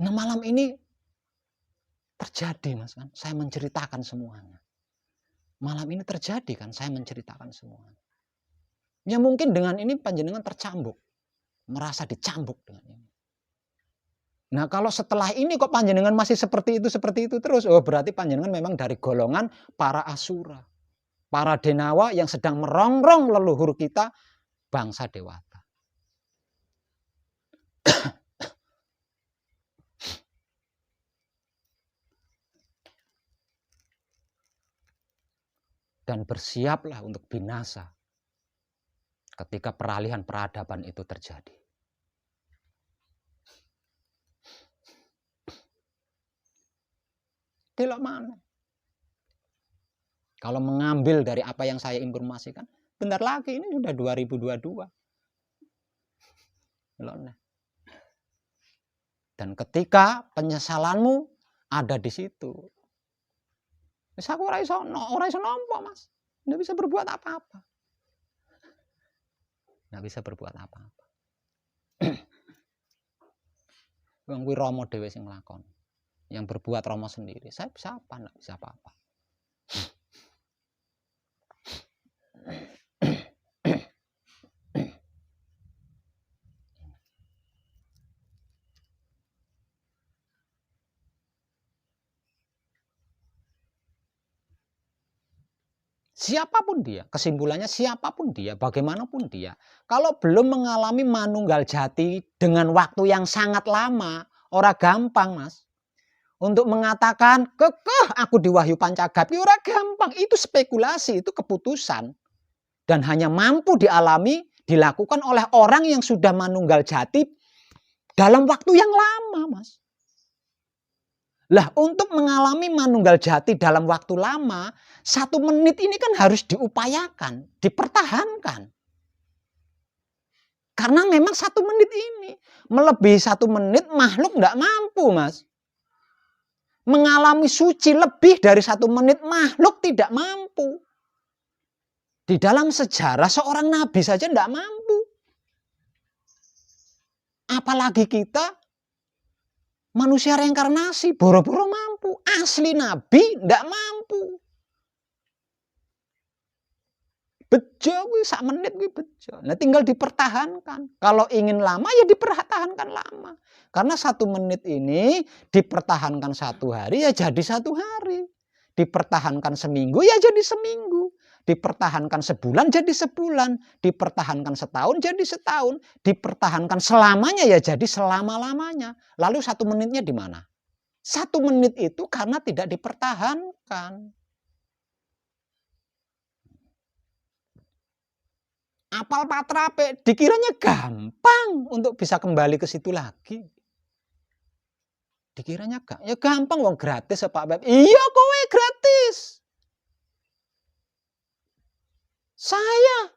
Nah, malam ini terjadi, Mas, kan saya menceritakan semuanya. Malam ini terjadi kan saya menceritakan semuanya. Ya mungkin dengan ini panjenengan tercambuk, merasa dicambuk dengan ini. Nah, kalau setelah ini kok panjenengan masih seperti itu terus, berarti panjenengan memang dari golongan para asura, para denawa yang sedang merongrong leluhur kita, bangsa dewata. Dan bersiaplah untuk binasa ketika peralihan peradaban itu terjadi. Delok mana? Kalau mengambil dari apa yang saya informasikan, bentar lagi ini sudah 2022. Dan ketika penyesalanmu ada di situ, aku ora iso nampa, Mas. Nggak bisa berbuat apa-apa. Nggak bisa berbuat apa-apa. Wong kuwi Rama dhewe sing nglakoni. Yang berbuat Rama sendiri. Saya bisa apa? Nggak bisa apa-apa. Siapapun dia, kesimpulannya siapapun dia, bagaimanapun dia, kalau belum mengalami manunggal jati dengan waktu yang sangat lama, ora gampang, Mas. Untuk mengatakan kekeh aku di wahyu pancagaib, ora gampang, itu spekulasi, itu keputusan. Dan hanya mampu dialami, dilakukan oleh orang yang sudah manunggal jati dalam waktu yang lama, Mas. Lah untuk mengalami manunggal jati dalam waktu lama, 1 menit ini kan harus diupayakan, dipertahankan. Karena memang 1 menit ini, melebihi 1 menit makhluk tidak mampu, Mas. Mengalami suci lebih dari 1 menit makhluk tidak mampu. Di dalam sejarah seorang nabi saja tidak mampu. Apalagi kita manusia reinkarnasi, boro-boro mampu. Asli nabi tidak mampu. Bejo kuwi sak menit kuwi bejo. Nah tinggal dipertahankan. Kalau ingin lama ya dipertahankan lama. Karena 1 menit ini dipertahankan 1 hari ya jadi 1 hari. Dipertahankan seminggu ya jadi seminggu. Dipertahankan sebulan jadi sebulan. Dipertahankan setahun jadi setahun. Dipertahankan selamanya ya jadi selama-lamanya. Lalu 1 menitnya di mana? 1 menit itu karena tidak dipertahankan. Apal patrape, dikiranya gampang untuk bisa kembali ke situ lagi. Dikiranya ya gampang wong gratis Pak Beb. Iya kowe gratis. Saya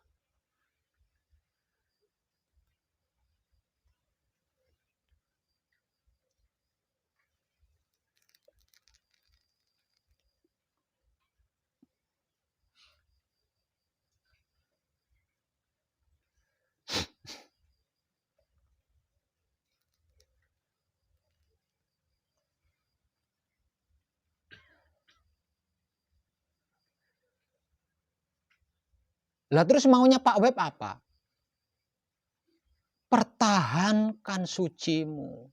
lah terus maunya Pak Web apa? Pertahankan sucimu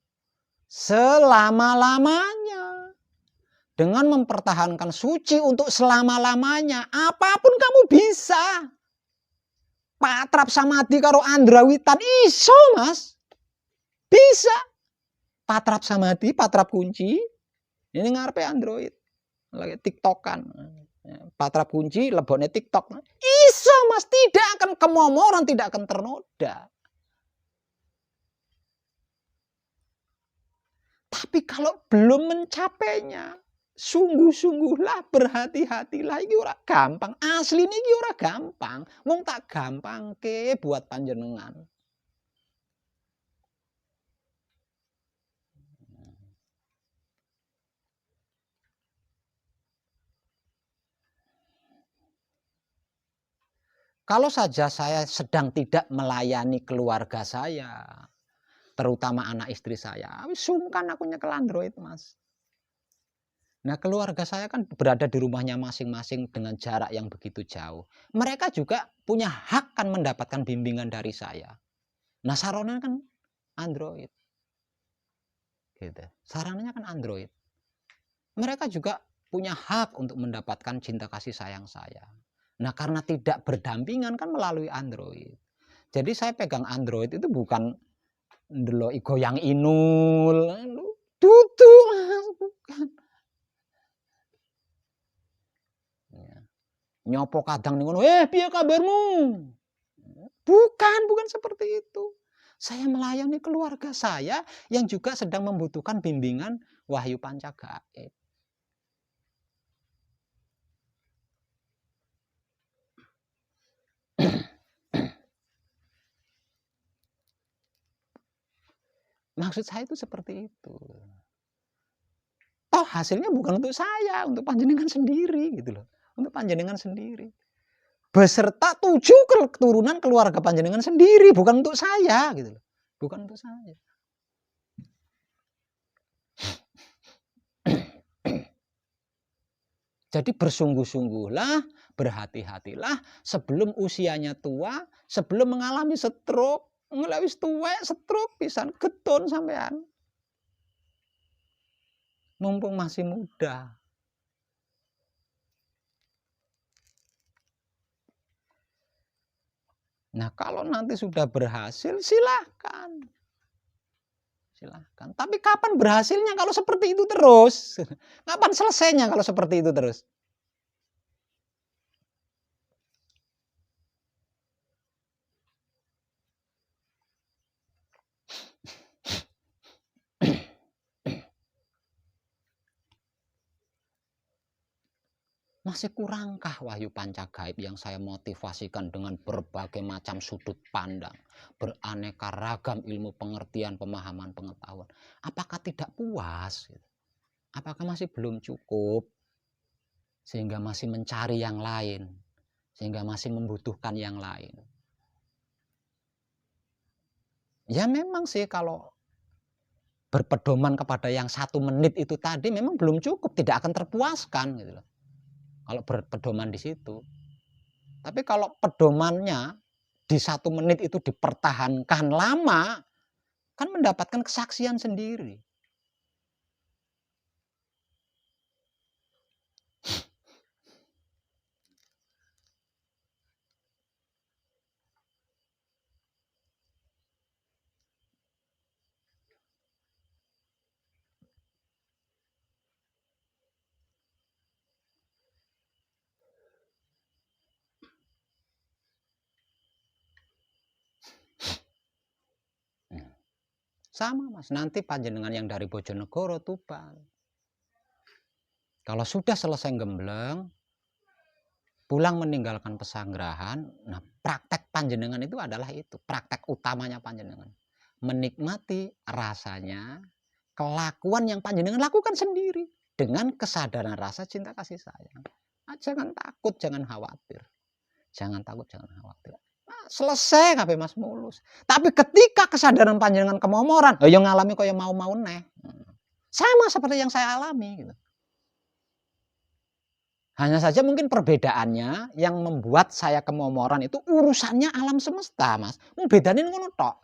selama-lamanya. Dengan mempertahankan suci untuk selama-lamanya, apapun kamu bisa. Patrap samadhi karo andrawitan iso, Mas. Bisa. Patrap samadhi, patrap kunci. Ini ngarepe Android. Lagi TikTokan. Patrap kunci, leboknya TikTok. Iso, Mas. Tidak akan kemomoran, tidak akan ternoda. Tapi kalau belum mencapainya, sungguh-sungguhlah, berhati-hatilah. Ini ora gampang. Asli ini ora gampang. Wong tak gampang ke buat panjenengan. Kalau saja saya sedang tidak melayani keluarga saya, terutama anak istri saya, sungkan aku nyekel Android, Mas. Nah, keluarga saya kan berada di rumahnya masing-masing dengan jarak yang begitu jauh. Mereka juga punya hak kan mendapatkan bimbingan dari saya. Nah, sarannya kan Android. Gitu. Sarannya kan Android. Mereka juga punya hak untuk mendapatkan cinta kasih sayang saya. Nah, karena tidak berdampingan kan melalui Android. Jadi saya pegang Android itu bukan ndelok goyang inul, dudu Mas, bukan. Ya. Nyopo kadang ning ngono, piye kabarmu? Bukan seperti itu. Saya melayani keluarga saya yang juga sedang membutuhkan bimbingan wahyu pancagaib. Maksud saya itu seperti itu. Toh hasilnya bukan untuk saya, untuk panjenengan sendiri gitu loh. Untuk panjenengan sendiri. Beserta 7 keturunan keluarga panjenengan sendiri, bukan untuk saya gitu loh. Bukan untuk saya. Jadi bersungguh-sungguhlah, berhati-hatilah sebelum usianya tua, sebelum mengalami stroke. Mulai wis tuwek stroke pisan getun sampean. Mumpung masih muda. Nah, kalau nanti sudah berhasil silahkan. Silahkan. Tapi kapan berhasilnya kalau seperti itu terus? Kapan selesainya kalau seperti itu terus? Masih kurangkah wahyu pancagaib yang saya motivasikan dengan berbagai macam sudut pandang, beraneka ragam ilmu pengertian, pemahaman, pengetahuan. Apakah tidak puas? Apakah masih belum cukup? Sehingga masih mencari yang lain, sehingga masih membutuhkan yang lain. Ya memang sih kalau berpedoman kepada yang 1 menit itu tadi memang belum cukup, tidak akan terpuaskan gitu loh. Kalau berpedoman di situ. Tapi kalau pedomannya di 1 menit itu dipertahankan lama, kan mendapatkan kesaksian sendiri. Sama Mas, nanti panjenengan yang dari Bojonegoro, Tuban. Kalau sudah selesai gembleng, pulang meninggalkan pesanggerahan, nah praktek panjenengan itu adalah itu, praktek utamanya panjenengan. Menikmati rasanya, kelakuan yang panjenengan lakukan sendiri dengan kesadaran rasa cinta kasih sayang. Nah, jangan takut, jangan khawatir. Jangan takut, jangan khawatir. Nah, selesai kabeh Mas mulus. Tapi ketika kesadaran panjenengan kemomoran, yang ngalami kaya mau-mau neh. Sama seperti yang saya alami gitu. Hanya saja mungkin perbedaannya yang membuat saya kemomoran itu urusannya alam semesta, Mas. Bedanya ngono tok.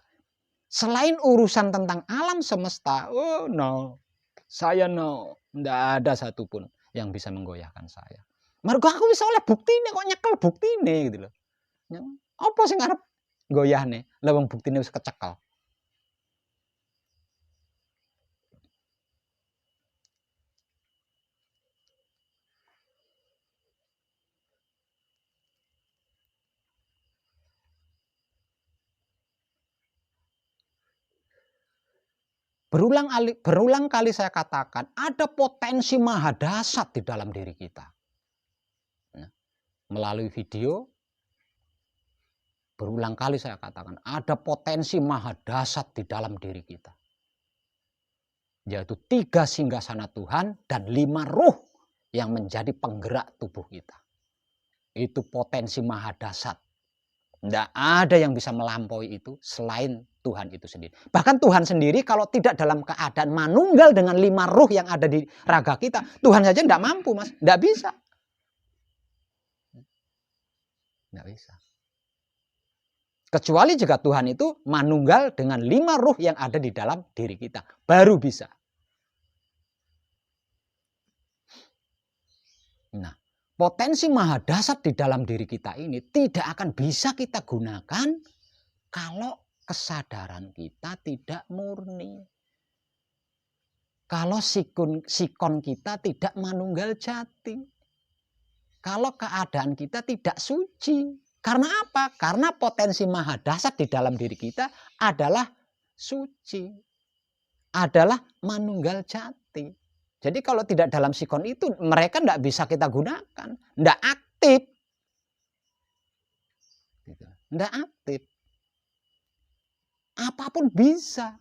Selain urusan tentang alam semesta, oh no. Saya no. Nggak ada satupun yang bisa menggoyahkan saya. Mergo aku bisa oleh buktine kok nyekel buktine gitu loh. Apa sing arep goyahne? Lah wong buktine wis kecekel. Berulang kali saya katakan, ada potensi maha dahsyat di dalam diri kita. Nah, melalui video, berulang kali saya katakan, ada potensi maha dahsyat di dalam diri kita. Yaitu 3 singgasana Tuhan dan 5 ruh yang menjadi penggerak tubuh kita. Itu potensi maha dahsyat. Tidak ada yang bisa melampaui itu selain Tuhan itu sendiri. Bahkan Tuhan sendiri kalau tidak dalam keadaan manunggal dengan 5 ruh yang ada di raga kita, Tuhan saja tidak mampu, Mas. Tidak bisa. Tidak bisa. Kecuali jika Tuhan itu manunggal dengan 5 ruh yang ada di dalam diri kita. Baru bisa. Nah, potensi maha dahsyat di dalam diri kita ini tidak akan bisa kita gunakan kalau kesadaran kita tidak murni. Kalau sikon kita tidak manunggal jati. Kalau keadaan kita tidak suci. Karena apa? Karena potensi maha dahsyat di dalam diri kita adalah suci. Adalah manunggal jati. Jadi kalau tidak dalam sikon itu, mereka tidak bisa kita gunakan. Tidak aktif. Tidak aktif. Apapun bisa.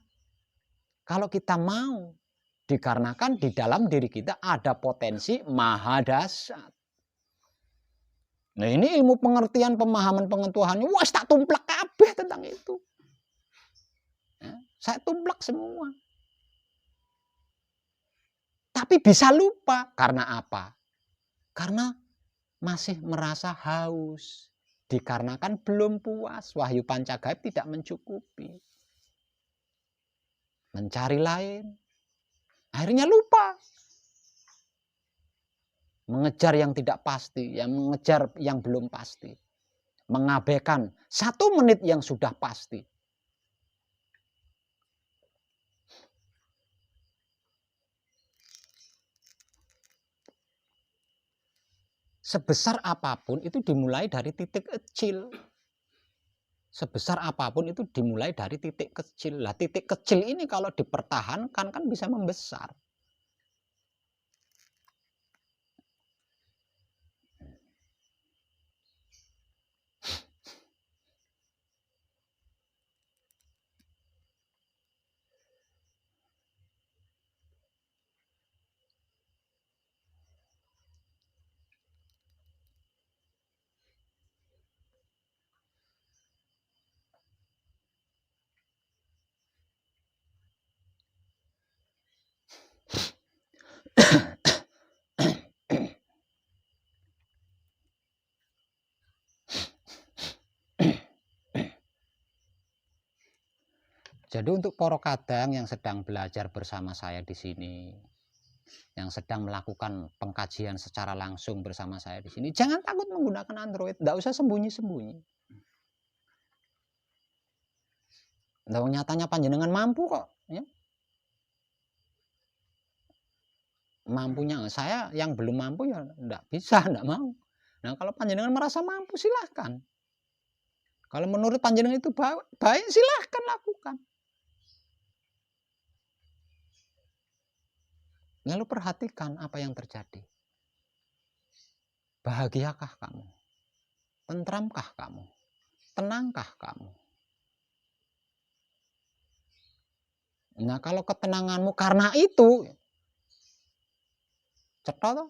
Kalau kita mau. Dikarenakan di dalam diri kita ada potensi maha dahsyat. Nah ini ilmu pengertian, pemahaman, pengetahuannya, wah tak tumplak kabeh tentang itu. Ya, saya tumplak semua. Tapi bisa lupa. Karena apa? Karena masih merasa haus. Dikarenakan belum puas. Wahyu Pancagaib tidak mencukupi. Mencari lain. Akhirnya lupa. Mengejar yang tidak pasti. Yang mengejar yang belum pasti. Mengabaikan 1 menit yang sudah pasti. Sebesar apapun itu dimulai dari titik kecil. Sebesar apapun itu dimulai dari titik kecil. Lah titik kecil ini kalau dipertahankan kan bisa membesar. Jadi untuk para kadang yang sedang belajar bersama saya di sini, yang sedang melakukan pengkajian secara langsung bersama saya di sini, jangan takut menggunakan Android, enggak usah sembunyi-sembunyi. Nah, nyatanya panjenengan mampu kok, ya. Mampunya saya yang belum mampu ya enggak bisa, enggak mau. Nah, kalau panjenengan merasa mampu silahkan. Kalau menurut panjenengan itu baik silahkan lakukan. Lalu perhatikan apa yang terjadi. Bahagiakah kamu? Tentramkah kamu? Tenangkah kamu? Nah, kalau ketenanganmu karena itu, cetha toh.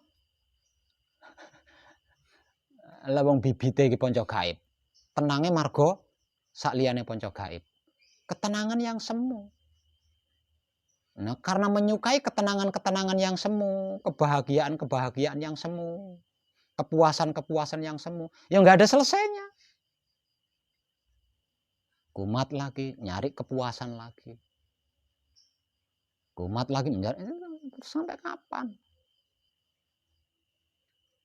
Lah wong bibite iki panca gaib. Tenange marga sakliyane panca gaib. Ketenangan yang semu. Nah, karena menyukai ketenangan-ketenangan yang semu, kebahagiaan-kebahagiaan yang semu, kepuasan-kepuasan yang semu, ya nggak ada selesainya. Kumat lagi, nyari kepuasan lagi. Kumat lagi, mencari, sampai kapan?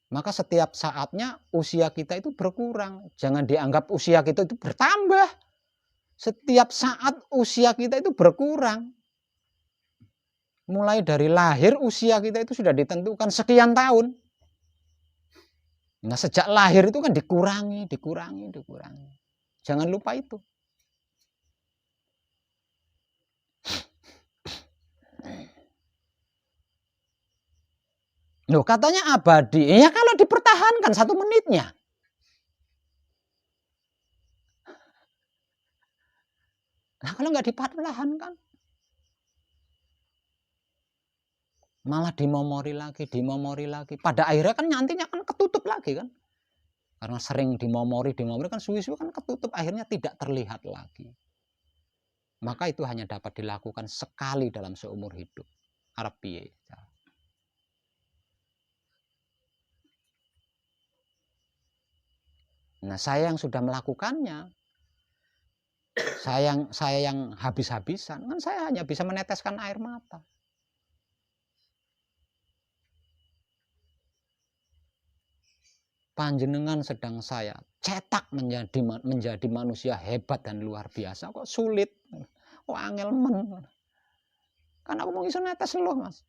Maka setiap saatnya usia kita itu berkurang. Jangan dianggap usia kita itu bertambah. Setiap saat usia kita itu berkurang. Mulai dari lahir usia kita itu sudah ditentukan sekian tahun. Nah, sejak lahir itu kan dikurangi. Jangan lupa itu. Loh, katanya abadi. Ya kalau dipertahankan 1 menitnya. Nah, kalau nggak dipertahankan, malah dimomori lagi. Pada akhirnya kan nantinya kan ketutup lagi kan. Karena sering dimomori kan suwi-suwi kan ketutup, akhirnya tidak terlihat lagi. Maka itu hanya dapat dilakukan sekali dalam seumur hidup. Arep piye? Nah, saya yang sudah melakukannya, saya yang habis-habisan, kan saya hanya bisa meneteskan air mata. Panjenengan sedang saya cetak menjadi manusia hebat dan luar biasa, kok sulit, kok angel men. Kan aku mau iso netes loh, Mas.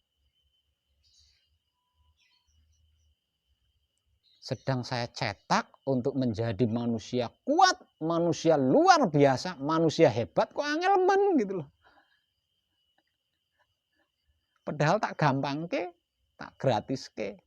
Sedang saya cetak untuk menjadi manusia kuat, manusia luar biasa, manusia hebat, kok angel men gitu loh. Padahal tak gampang ke, tak gratis ke.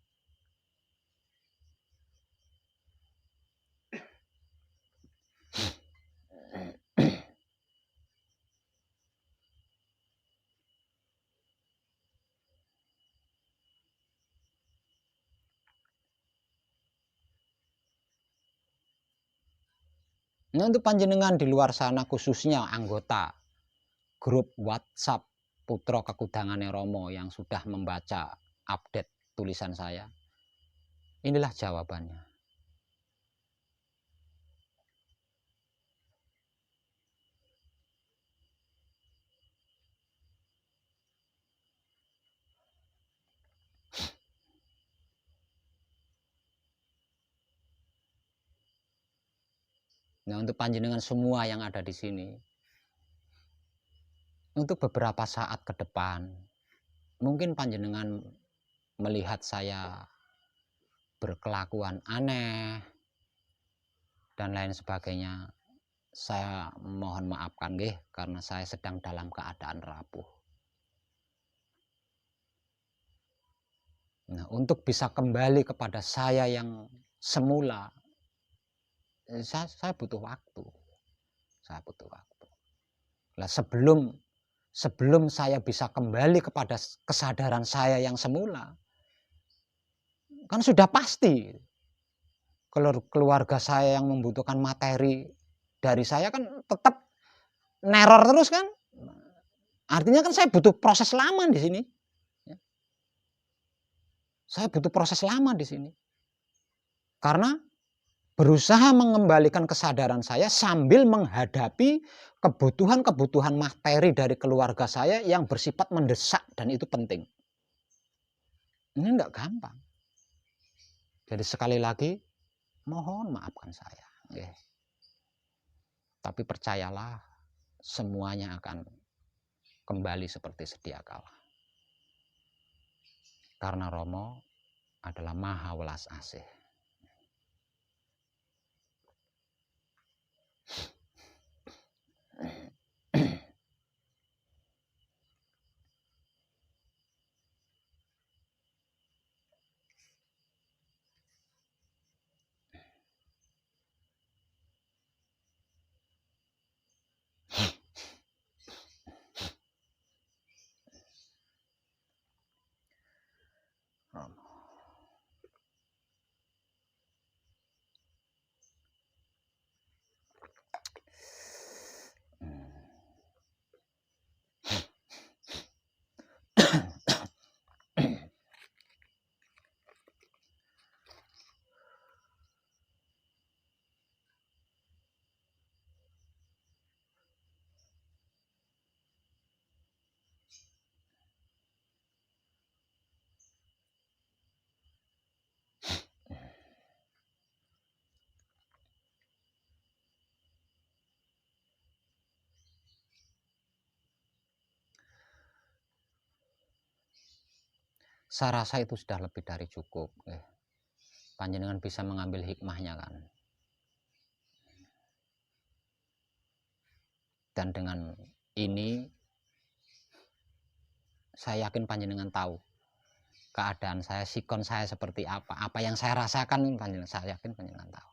Nah, untuk panjenengan di luar sana, khususnya anggota grup WhatsApp Putra Kekudangane Romo yang sudah membaca update tulisan saya, inilah jawabannya. Nah, untuk panjenengan semua yang ada di sini, untuk beberapa saat ke depan, mungkin panjenengan melihat saya berkelakuan aneh dan lain sebagainya. Saya mohon maafkan nggih, karena saya sedang dalam keadaan rapuh. Nah, untuk bisa kembali kepada saya yang semula, saya butuh waktu. Nah, sebelum saya bisa kembali kepada kesadaran saya yang semula, kan sudah pasti keluarga saya yang membutuhkan materi dari saya kan tetap neror terus kan. Artinya kan saya butuh proses lama di sini. Saya butuh proses lama di sini. Karena berusaha mengembalikan kesadaran saya sambil menghadapi kebutuhan-kebutuhan materi dari keluarga saya yang bersifat mendesak dan itu penting. Ini enggak gampang. Jadi sekali lagi mohon maafkan saya. Tapi percayalah semuanya akan kembali seperti sedia kala. Karena Romo adalah Maha Welas Asih. Romo. Saya rasa itu sudah lebih dari cukup. Panjenengan bisa mengambil hikmahnya kan. Dan dengan ini saya yakin panjenengan tahu keadaan saya, sikon saya seperti apa yang saya rasakan, panjenengan, saya yakin panjenengan tahu.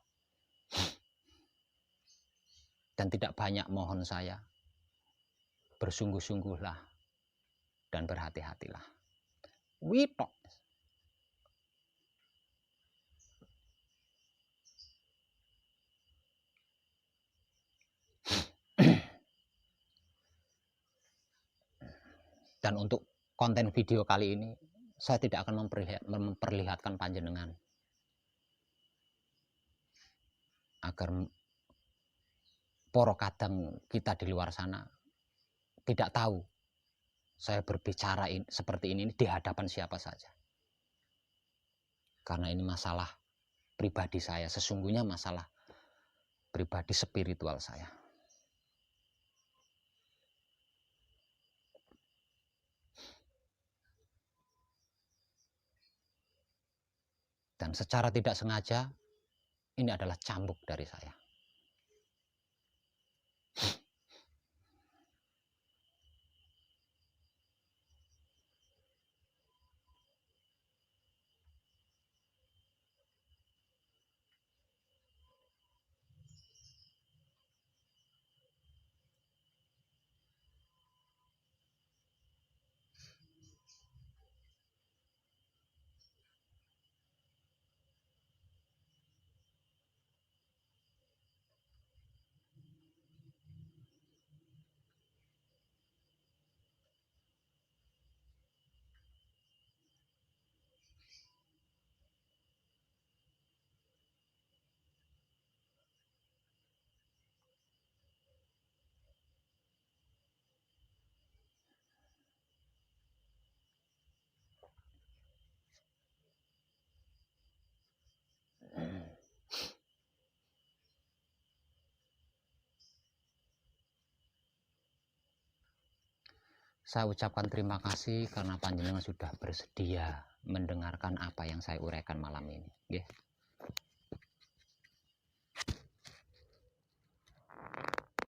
Dan tidak banyak mohon saya, bersungguh-sungguhlah dan berhati-hatilah. Witok. Dan untuk konten video kali ini, saya tidak akan memperlihatkan panjenengan agar poro kadang kita di luar sana tidak tahu saya berbicara seperti ini di hadapan siapa saja. Karena ini masalah pribadi saya, sesungguhnya masalah pribadi spiritual saya. Dan secara tidak sengaja, ini adalah cambuk dari saya. Saya ucapkan terima kasih karena panjenengan sudah bersedia mendengarkan apa yang saya uraikan malam ini.